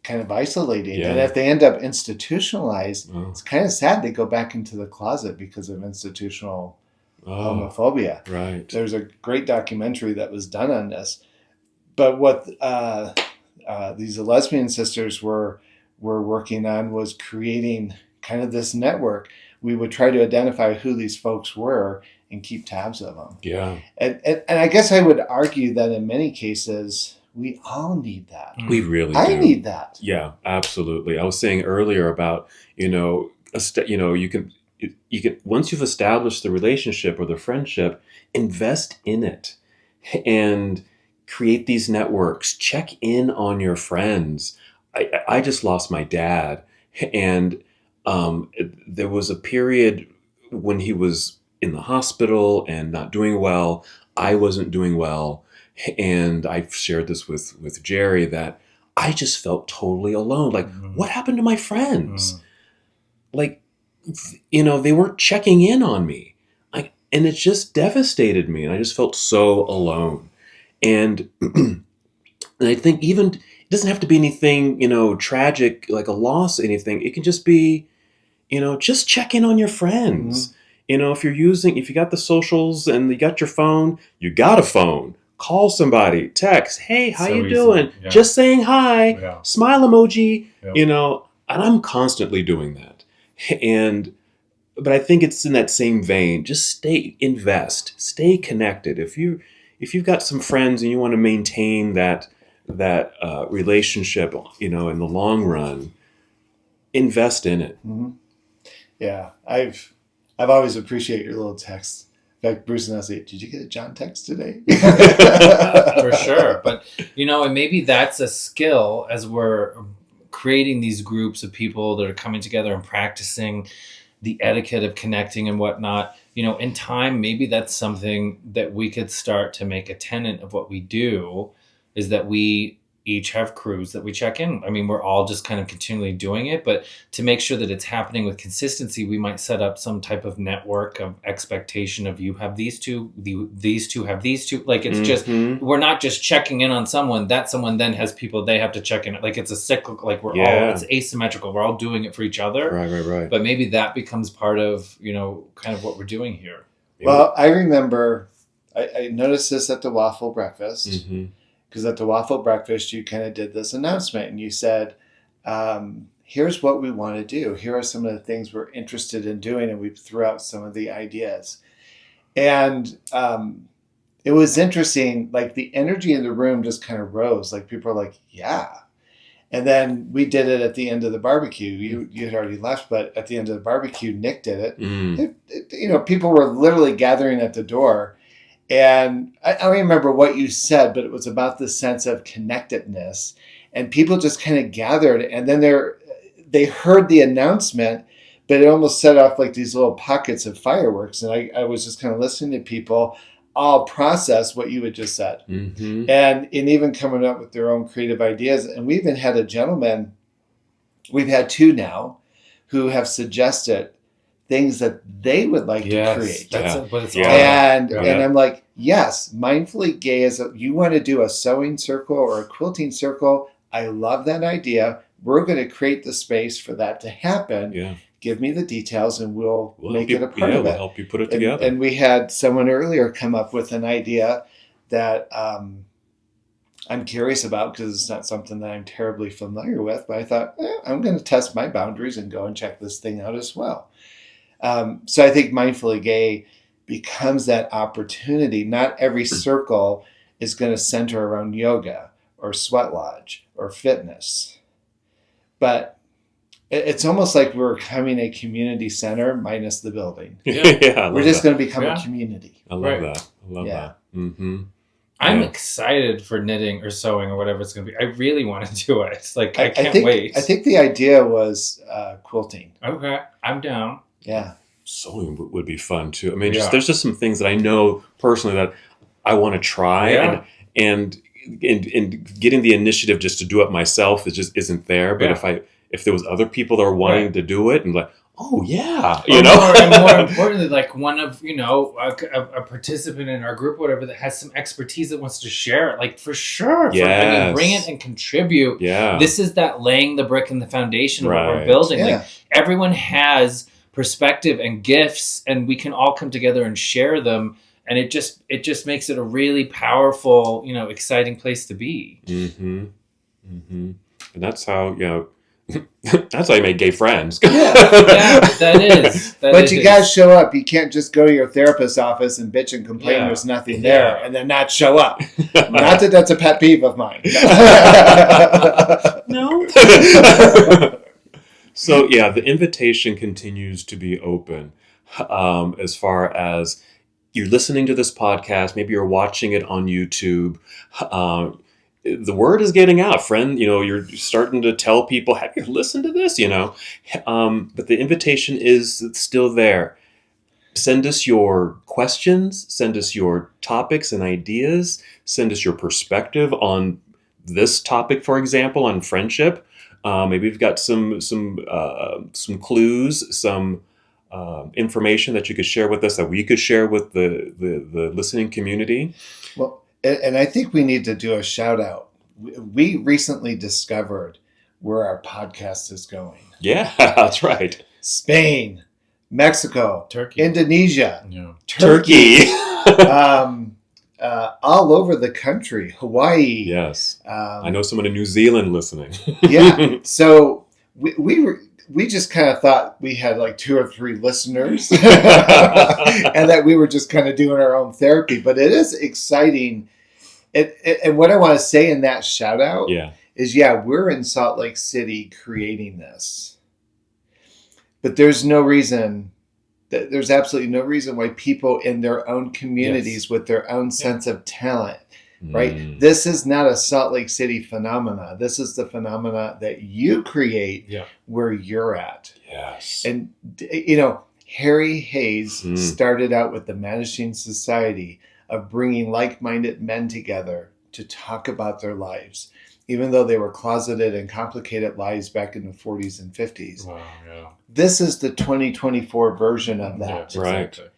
kind of isolating. Yeah. And if they end up institutionalized, it's kind of sad they go back into the closet because of institutional homophobia.
Right.
There's a great documentary that was done on this. But what these lesbian sisters were working on was creating kind of this network. We would try to identify who these folks were and keep tabs of them.
Yeah.
And I guess I would argue that in many cases, we all need that.
We really do.
I need that.
Yeah, absolutely. I was saying earlier about, you can once you've established the relationship or the friendship, invest in it and create these networks. Check in on your friends. I just lost my dad, and there was a period when he was in the hospital and not doing well. I wasn't doing well. And I've shared this with Jerry that I just felt totally alone. Like, what happened to my friends? Like, they weren't checking in on me. And it just devastated me. And I just felt so alone. And, and I think even, it doesn't have to be anything, tragic, like a loss, anything. It can just be, just check in on your friends. If you got the socials and you got your phone, you got a phone. Call somebody, text, hey, how you doing? Yeah. Just saying hi, smile emoji, and I'm constantly doing that. And but I think it's in that same vein. Just stay connected. If you've got some friends and you want to maintain that relationship, in the long run, invest in it.
Mm-hmm. Yeah, I've always appreciated your little texts. In fact, Bruce and I say, "Did you get a John text today?"
For sure. But and maybe that's a skill as we're creating these groups of people that are coming together and practicing the etiquette of connecting and whatnot. In time, maybe that's something that we could start to make a tenet of what we do, is that we each have crews that we check in. I mean, we're all just kind of continually doing it, but to make sure that it's happening with consistency, we might set up some type of network of expectation of you have these two, these two have these two. Like it's just, we're not just checking in on someone, that someone then has people they have to check in. Like it's a cyclical, like all, it's asymmetrical. We're all doing it for each other.
Right.
But maybe that becomes part of, kind of what we're doing here.
Well, I remember, I noticed this at the waffle breakfast.
Mm-hmm.
Because at the waffle breakfast, you kind of did this announcement and you said, here's what we want to do. Here are some of the things we're interested in doing. And we threw out some of the ideas. And it was interesting. Like the energy in the room just kind of rose. Like people are like, yeah. And then we did it at the end of the barbecue. You had already left, but at the end of the barbecue, Nick did it. People were literally gathering at the door. And I don't remember what you said, but it was about the sense of connectedness. And people just kind of gathered. And then they heard the announcement, but it almost set off like these little pockets of fireworks. And I was just kind of listening to people all process what you had just said.
Mm-hmm.
And even coming up with their own creative ideas. And we even had a gentleman, we've had two now, who have suggested things that they would like to create.
That's what it's all
and
about.
And I'm like, yes, mindfully gay is you want to do a sewing circle or a quilting circle. I love that idea. We're going to create the space for that to happen.
Yeah.
Give me the details and we'll make it a part of it.
We'll help you put it together.
And we had someone earlier come up with an idea that I'm curious about because it's not something that I'm terribly familiar with, but I thought, I'm going to test my boundaries and go and check this thing out as well. So I think Mindfully Gay becomes that opportunity. Not every circle is going to center around yoga or sweat lodge or fitness. But it's almost like we're becoming a community center minus the building. We're just going to become a community.
I love that. I love that. Mm-hmm.
I'm excited for knitting or sewing or whatever it's going to be. I really want to do it. It's like, I can't wait.
I think the idea was quilting.
Okay. I'm down.
Yeah.
Sewing would be fun too. I mean, there's just some things that I know personally that I want to try, and getting the initiative just to do it myself, it just isn't there. But if there was other people that are wanting to do it, and like, oh yeah,
more importantly, like one of a participant in our group, whatever, that has some expertise that wants to share it, like for sure, and bring it and contribute.
Yeah,
this is that laying the brick in the foundation of what we're building. Like everyone has perspective and gifts, and we can all come together and share them, and it just makes it a really powerful, exciting place to be.
And that's how that's how you make gay friends.
That is.
But you guys show up. You can't just go to your therapist's office and bitch and complain there's nothing there and then not show up. Not that that's a pet peeve of mine.
No.
So the invitation continues to be open as far as you're listening to this podcast. Maybe you're watching it on YouTube. The word is getting out, friend. You're starting to tell people, have you listened to this? But the invitation is still there. Send us your questions. Send us your topics and ideas. Send us your perspective on this topic, for example, on friendship. Maybe we've got some clues, some information that you could share with us that we could share with the listening community.
Well, and I think we need to do a shout out. We recently discovered where our podcast is going.
Yeah, that's right.
Spain, Mexico,
Turkey,
Indonesia,
Turkey.
All over the country, Hawaii.
Yes. I know someone in New Zealand listening.
Yeah. So we were, we just kind of thought we had like 2 or 3 listeners and that we were just kind of doing our own therapy. But it is exciting. And what I want to say in that shout out is, we're in Salt Lake City creating this. But there's absolutely no reason why people in their own communities with their own sense of talent, right? This is not a Salt Lake City phenomena. This is the phenomena that you create where you're at.
Yes.
And, Harry Hayes started out with the Managing Society of bringing like-minded men together to talk about their lives, even though they were closeted and complicated lives back in the 40s and 50s.
Wow, yeah.
This is the 2024 version of that.
Yeah,
right.
exactly.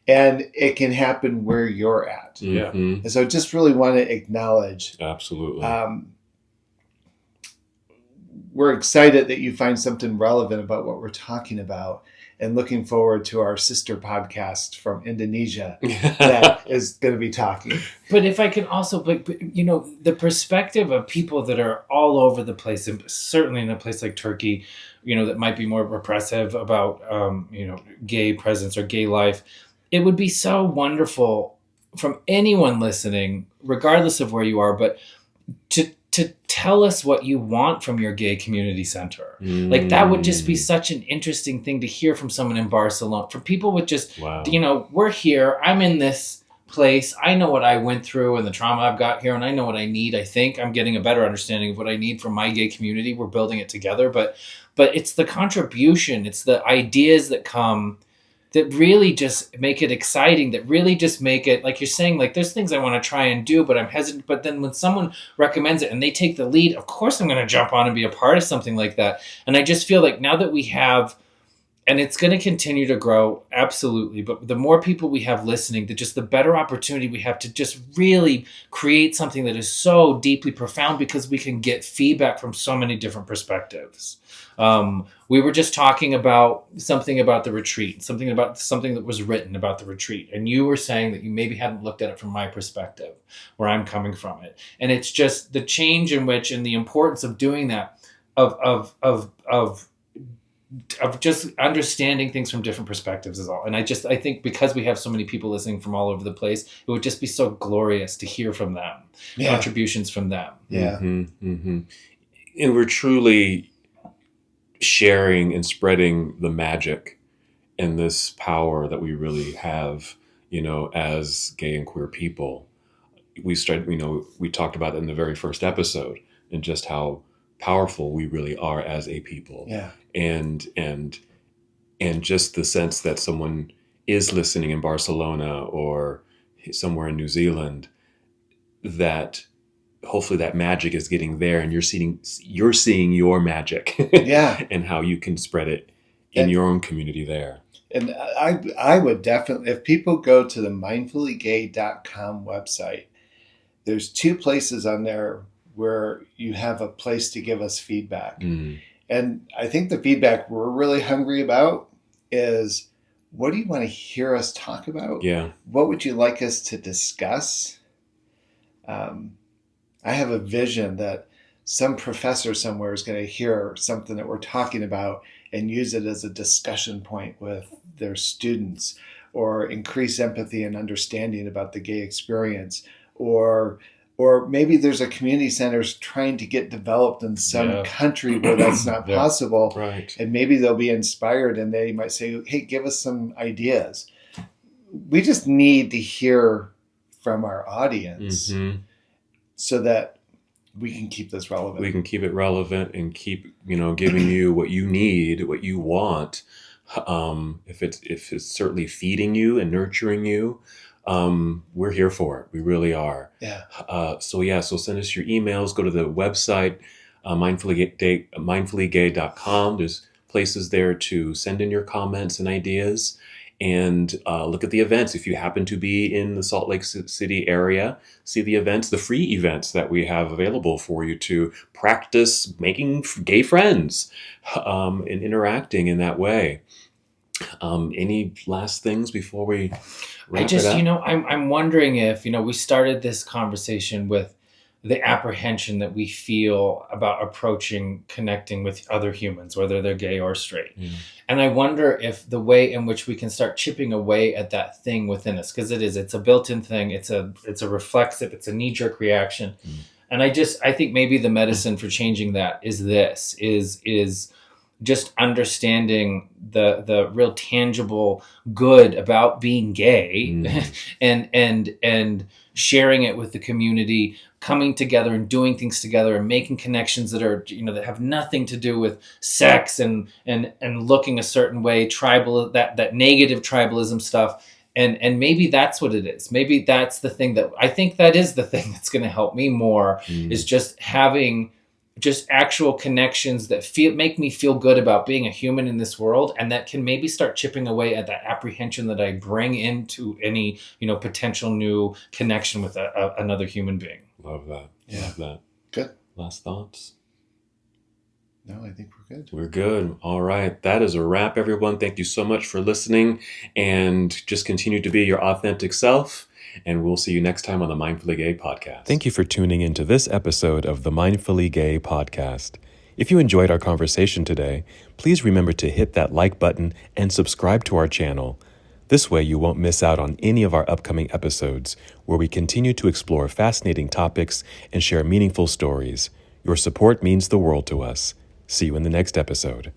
And it can happen where you're at.
Yeah.
And so I just really want to acknowledge.
Absolutely.
We're excited that you find something relevant about what we're talking about, and looking forward to our sister podcast from Indonesia that is going to be talking.
But if I can also, the perspective of people that are all over the place, and certainly in a place like Turkey, that might be more repressive about, gay presence or gay life, it would be so wonderful from anyone listening, regardless of where you are, but to tell us what you want from your gay community center. Like, that would just be such an interesting thing to hear from someone in Barcelona, from people with just, we're here, I'm in this place, I know what I went through and the trauma I've got here, and I know what I need. I think I'm getting a better understanding of what I need from my gay community. We're building it together, but it's the contribution, it's the ideas that come that really just make it exciting, that really just make it, like you're saying, like, there's things I want to try and do, but I'm hesitant. But then when someone recommends it and they take the lead, of course I'm going to jump on and be a part of something like that. And I just feel like now that we have, and it's going to continue to grow, absolutely, but the more people we have listening, the better opportunity we have to just really create something that is so deeply profound, because we can get feedback from so many different perspectives. We were just talking about something about the retreat, something that was written about the retreat. And you were saying that you maybe hadn't looked at it from my perspective, where I'm coming from it. And it's just the change in which, and the importance of doing that, of just understanding things from different perspectives is all. And I think because we have so many people listening from all over the place, it would just be so glorious to hear from them, contributions from them.
Yeah.
And we're truly sharing and spreading the magic and this power that we really have, as gay and queer people. We talked about it in the very first episode, and just how powerful we really are as a people.
Yeah.
And just the sense that someone is listening in Barcelona or somewhere in New Zealand, that hopefully that magic is getting there, and you're seeing your magic and how you can spread it in your own community there.
And I would definitely, if people go to the mindfullygay.com website, there's 2 places on there where you have a place to give us feedback. And I think the feedback we're really hungry about is, what do you want to hear us talk about?
Yeah.
What would you like us to discuss? I have a vision that some professor somewhere is going to hear something that we're talking about and use it as a discussion point with their students, or increase empathy and understanding about the gay experience, or maybe there's a community centers trying to get developed in some country where that's not possible.
Right.
And maybe they'll be inspired and they might say, hey, give us some ideas. We just need to hear from our audience so that we can keep this relevant.
We can keep it relevant and keep, giving you what you need, what you want. If it's certainly feeding you and nurturing you, we're here for it. We really are.
Yeah.
So send us your emails. Go to the website, mindfullygay.com. There's places there to send in your comments and ideas, and look at the events. If you happen to be in the Salt Lake City area, see the events, the free events that we have available for you to practice making gay friends and interacting in that way. Any last things before we wrap it up?
I'm wondering if, we started this conversation with the apprehension that we feel about approaching, connecting with other humans, whether they're gay or straight. And I wonder if the way in which we can start chipping away at that thing within us, because it's a built-in thing. It's a reflexive, it's a knee-jerk reaction. And I think maybe the medicine for changing that is just understanding the real tangible good about being gay and sharing it with the community, coming together and doing things together and making connections that are, that have nothing to do with sex and looking a certain way, tribal, that negative tribalism stuff. And maybe that's what it is. Maybe that's the thing that I think that is the thing that's going to help me more is just having just actual connections that make me feel good about being a human in this world, and that can maybe start chipping away at that apprehension that I bring into any, potential new connection with another human being.
Love that.
Yeah.
Love that.
Good.
Last thoughts?
No, I think we're good.
We're good. All right. That is a wrap, everyone. Thank you so much for listening, and just continue to be your authentic self. And we'll see you next time on the Mindfully Gay podcast. Thank you for tuning into this episode of the Mindfully Gay podcast. If you enjoyed our conversation today, please remember to hit that like button and subscribe to our channel. This way you won't miss out on any of our upcoming episodes, where we continue to explore fascinating topics and share meaningful stories. Your support means the world to us. See you in the next episode.